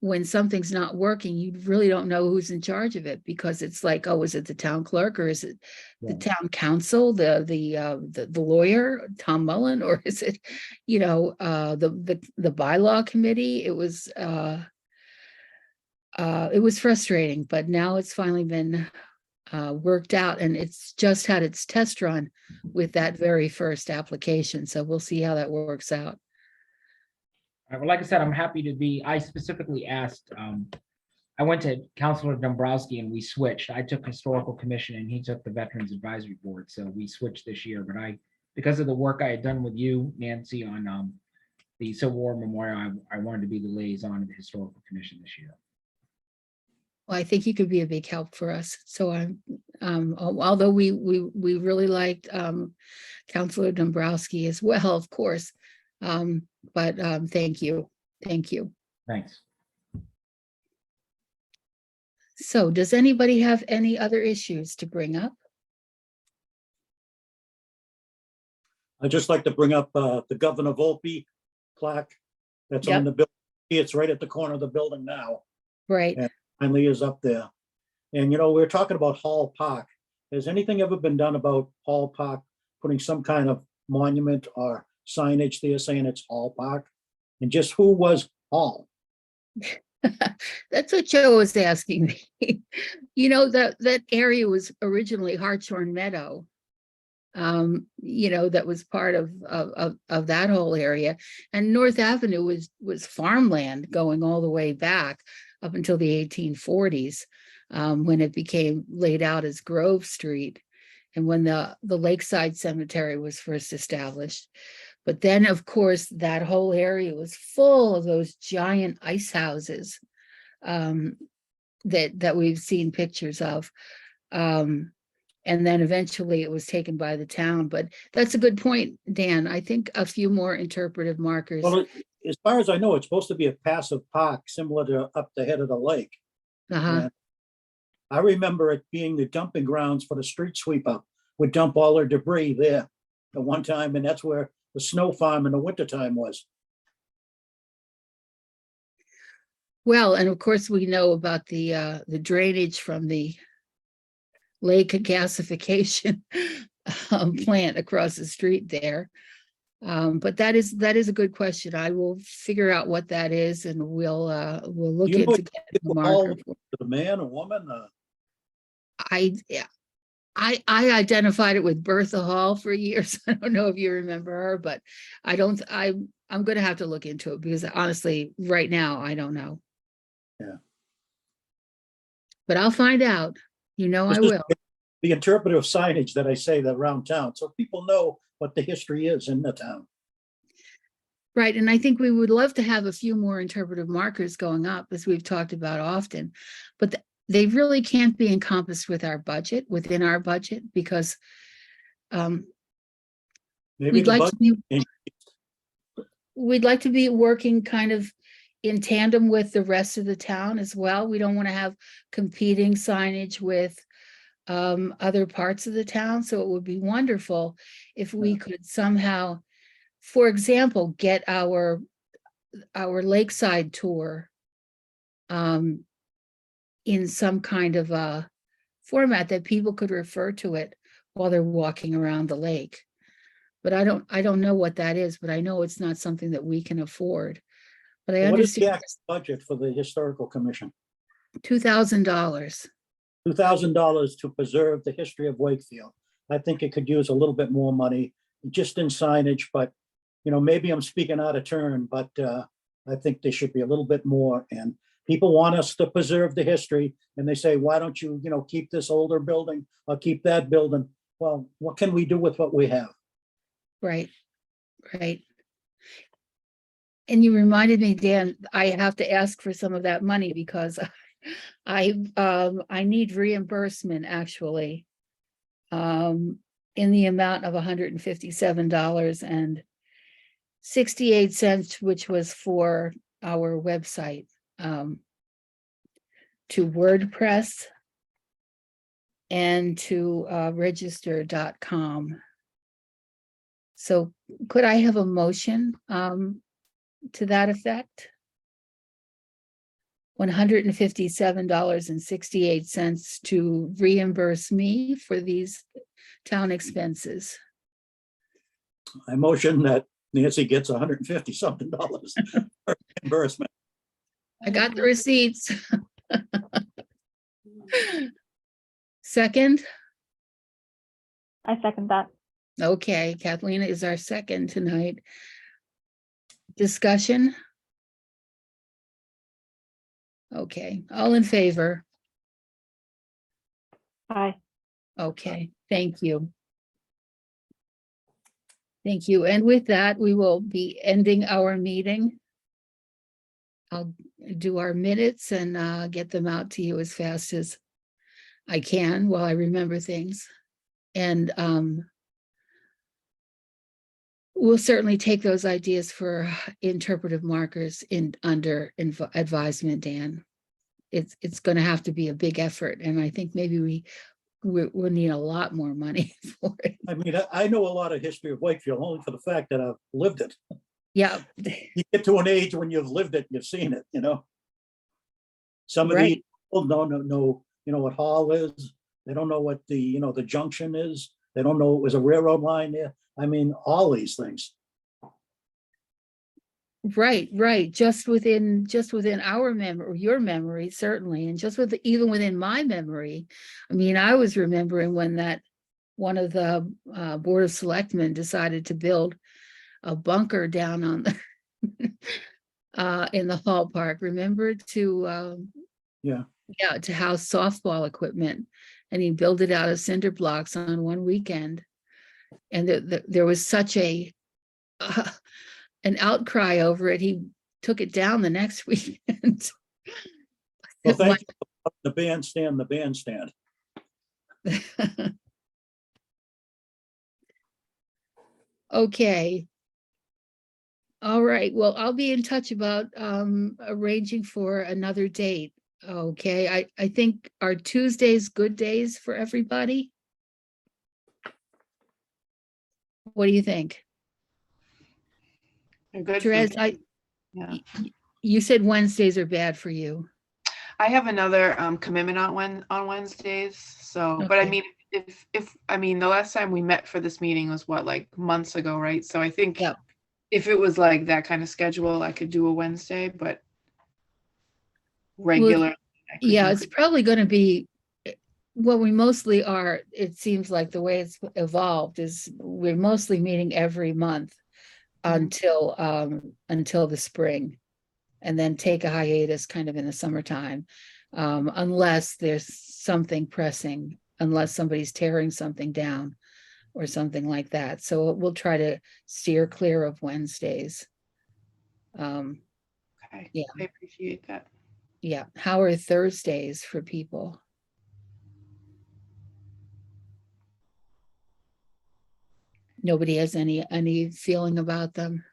when something's not working, you really don't know who's in charge of it, because it's like, oh, is it the town clerk, or is it the Yeah. town council, the lawyer, Tom Mullen, or is it, the bylaw committee? It was frustrating, but now it's finally been worked out, and it's just had its test run with that very first application. So we'll see how that works out. Well, like I said, I'm happy to be, I specifically asked, I went to Councilor Dombrowski and we switched. I took Historical Commission and he took the Veterans Advisory Board. So we switched this year, but because of the work I had done with you, Nancy, on the Civil War Memorial, I wanted to be the liaison of the Historical Commission this year. Well, I think you could be a big help for us. So although we really liked Councilor Dombrowski as well, of course. But thank you. Thanks. So does anybody have any other issues to bring up? I'd just like to bring up the Governor Volpe plaque that's on Yep. the building. It's right at the corner of the building now. Right. Yeah. Finally is up there. And, we're talking about Hall Park. Has anything ever been done about Hall Park, putting some kind of monument or signage there saying it's Hall Park? And just who was Hall? That's what Joe was asking me. That area was originally Hartshorn Meadow. That was part of that whole area. And North Avenue was farmland going all the way back up until the 1840s, when it became laid out as Grove Street, and when the Lakeside Cemetery was first established. But then, of course, that whole area was full of those giant ice houses that we've seen pictures of. And then eventually it was taken by the town. But that's a good point, Dan. I think a few more interpretive markers. Well, as far as I know, it's supposed to be a passive park similar to up the head of the lake. Uh-huh. And I remember it being the dumping grounds for the street sweeper, would dump all their debris there at one time, and that's where the snow farm in the wintertime was. Well, and of course, we know about the drainage from the lake gasification plant across the street there. But that is a good question. I will figure out what that is and we'll look You know, into getting a all- marker. for- The man or woman, Yeah, I identified it with Bertha Hall for years. I don't know if you remember her, but I'm gonna have to look into it because honestly, right now, I don't know. Yeah. But I'll find out. You know, I This is- will. the interpretive signage that I say that around town, so people know what the history is in the town. Right, and I think we would love to have a few more interpretive markers going up, as we've talked about often. But they really can't be encompassed with our budget, within our budget, because Maybe we'd the like to be, budget- we'd like to be working kind of in tandem with the rest of the town as well. We don't want to have competing signage with other parts of the town, so it would be wonderful if we could somehow, for example, get our lakeside tour in some kind of a format that people could refer to it while they're walking around the lake. But I don't know what that is, but I know it's not something that we can afford. But I What is the understand actual budget for the historical commission? $2,000. $2,000 to preserve the history of Wakefield. I think it could use a little bit more money just in signage, but maybe I'm speaking out of turn, but I think there should be a little bit more. And people want us to preserve the history, and they say, why don't you, keep this older building or keep that building? Well, what can we do with what we have? Right, right. And you reminded me, Dan, I have to ask for some of that money because I need reimbursement actually. In the amount of $157.68, which was for our website, to WordPress and to register.com. So could I have a motion to that effect? $157.68 to reimburse me for these town expenses. I motion that Nancy gets $150 something for reimbursement. I got the receipts. Second? I second that. Okay, Kathleen is our second tonight. Discussion? Okay, all in favor? Aye. Okay, thank you. Thank you. And with that, we will be ending our meeting. I'll do our minutes and get them out to you as fast as I can while I remember things. And we'll certainly take those ideas for interpretive markers under advisement, Dan. It's going to have to be a big effort, and I think maybe we'll need a lot more money for it. I mean, I know a lot of history of Wakefield only for the fact that I've lived it. Yeah, You get to an age when you've lived it, you've seen it, Some of Right. these people don't know, what Hall is. They don't know what the junction is. They don't know it was a railroad line there. I mean, all these things. right. Just within our memory, your memory, certainly, and even within my memory. I mean, I was remembering when one of the Board of Selectmen decided to build a bunker down on the in the Hall Park. Remember to to house softball equipment, and he built it out of cinder blocks on one weekend, and there was such an outcry over it. He took it down the next weekend. Well, thank you. The bandstand. Okay. All right. Well, I'll be in touch about arranging for another date. Okay. I think are Tuesdays good days for everybody? What do you think? They're good for Therese, me. Yeah. you said Wednesdays are bad for you. I have another commitment on Wednesdays. So, but I Okay. mean, I mean, the last time we met for this meeting was what, like months ago, right? So I think Yep. if it was like that kind of schedule, I could do a Wednesday, but regular. I could Yeah, do- it's probably gonna be, what we mostly are, it seems like the way it's evolved is we're mostly meeting every month Mhm. until the spring. And then take a hiatus kind of in the summertime, unless there's something pressing, unless somebody's tearing something down or something like that. So we'll try to steer clear of Wednesdays. Okay, Yeah. I appreciate that. Yeah. How are Thursdays for people? Nobody has any feeling about them?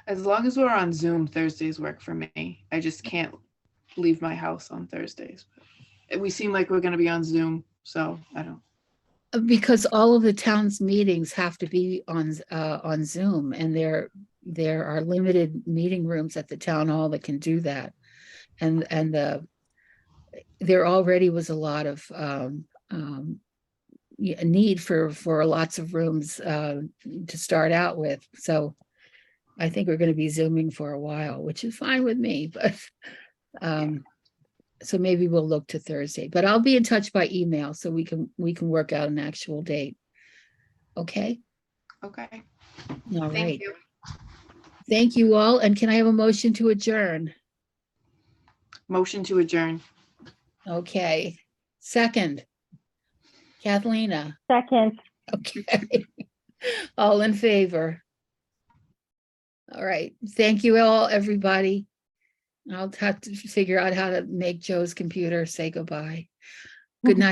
As long as we're on Zoom, Thursdays work for me. I just can't leave my house on Thursdays. We seem like we're gonna be on Zoom, so I don't. Because all of the town's meetings have to be on Zoom, and there are limited meeting rooms at the town hall that can do that. And there already was a lot of need for lots of rooms to start out with. So I think we're going to be Zooming for a while, which is fine with me, but so maybe we'll look to Thursday, but I'll be in touch by email so we can work out an actual date. Okay. Okay. All Thank right. you. Thank you all. And can I have a motion to adjourn? Motion to adjourn. Okay. Second. Kathlena. Second. Okay. All in favor? All right. Thank you all, everybody. I'll have to figure out how to make Joe's computer say goodbye. Good night.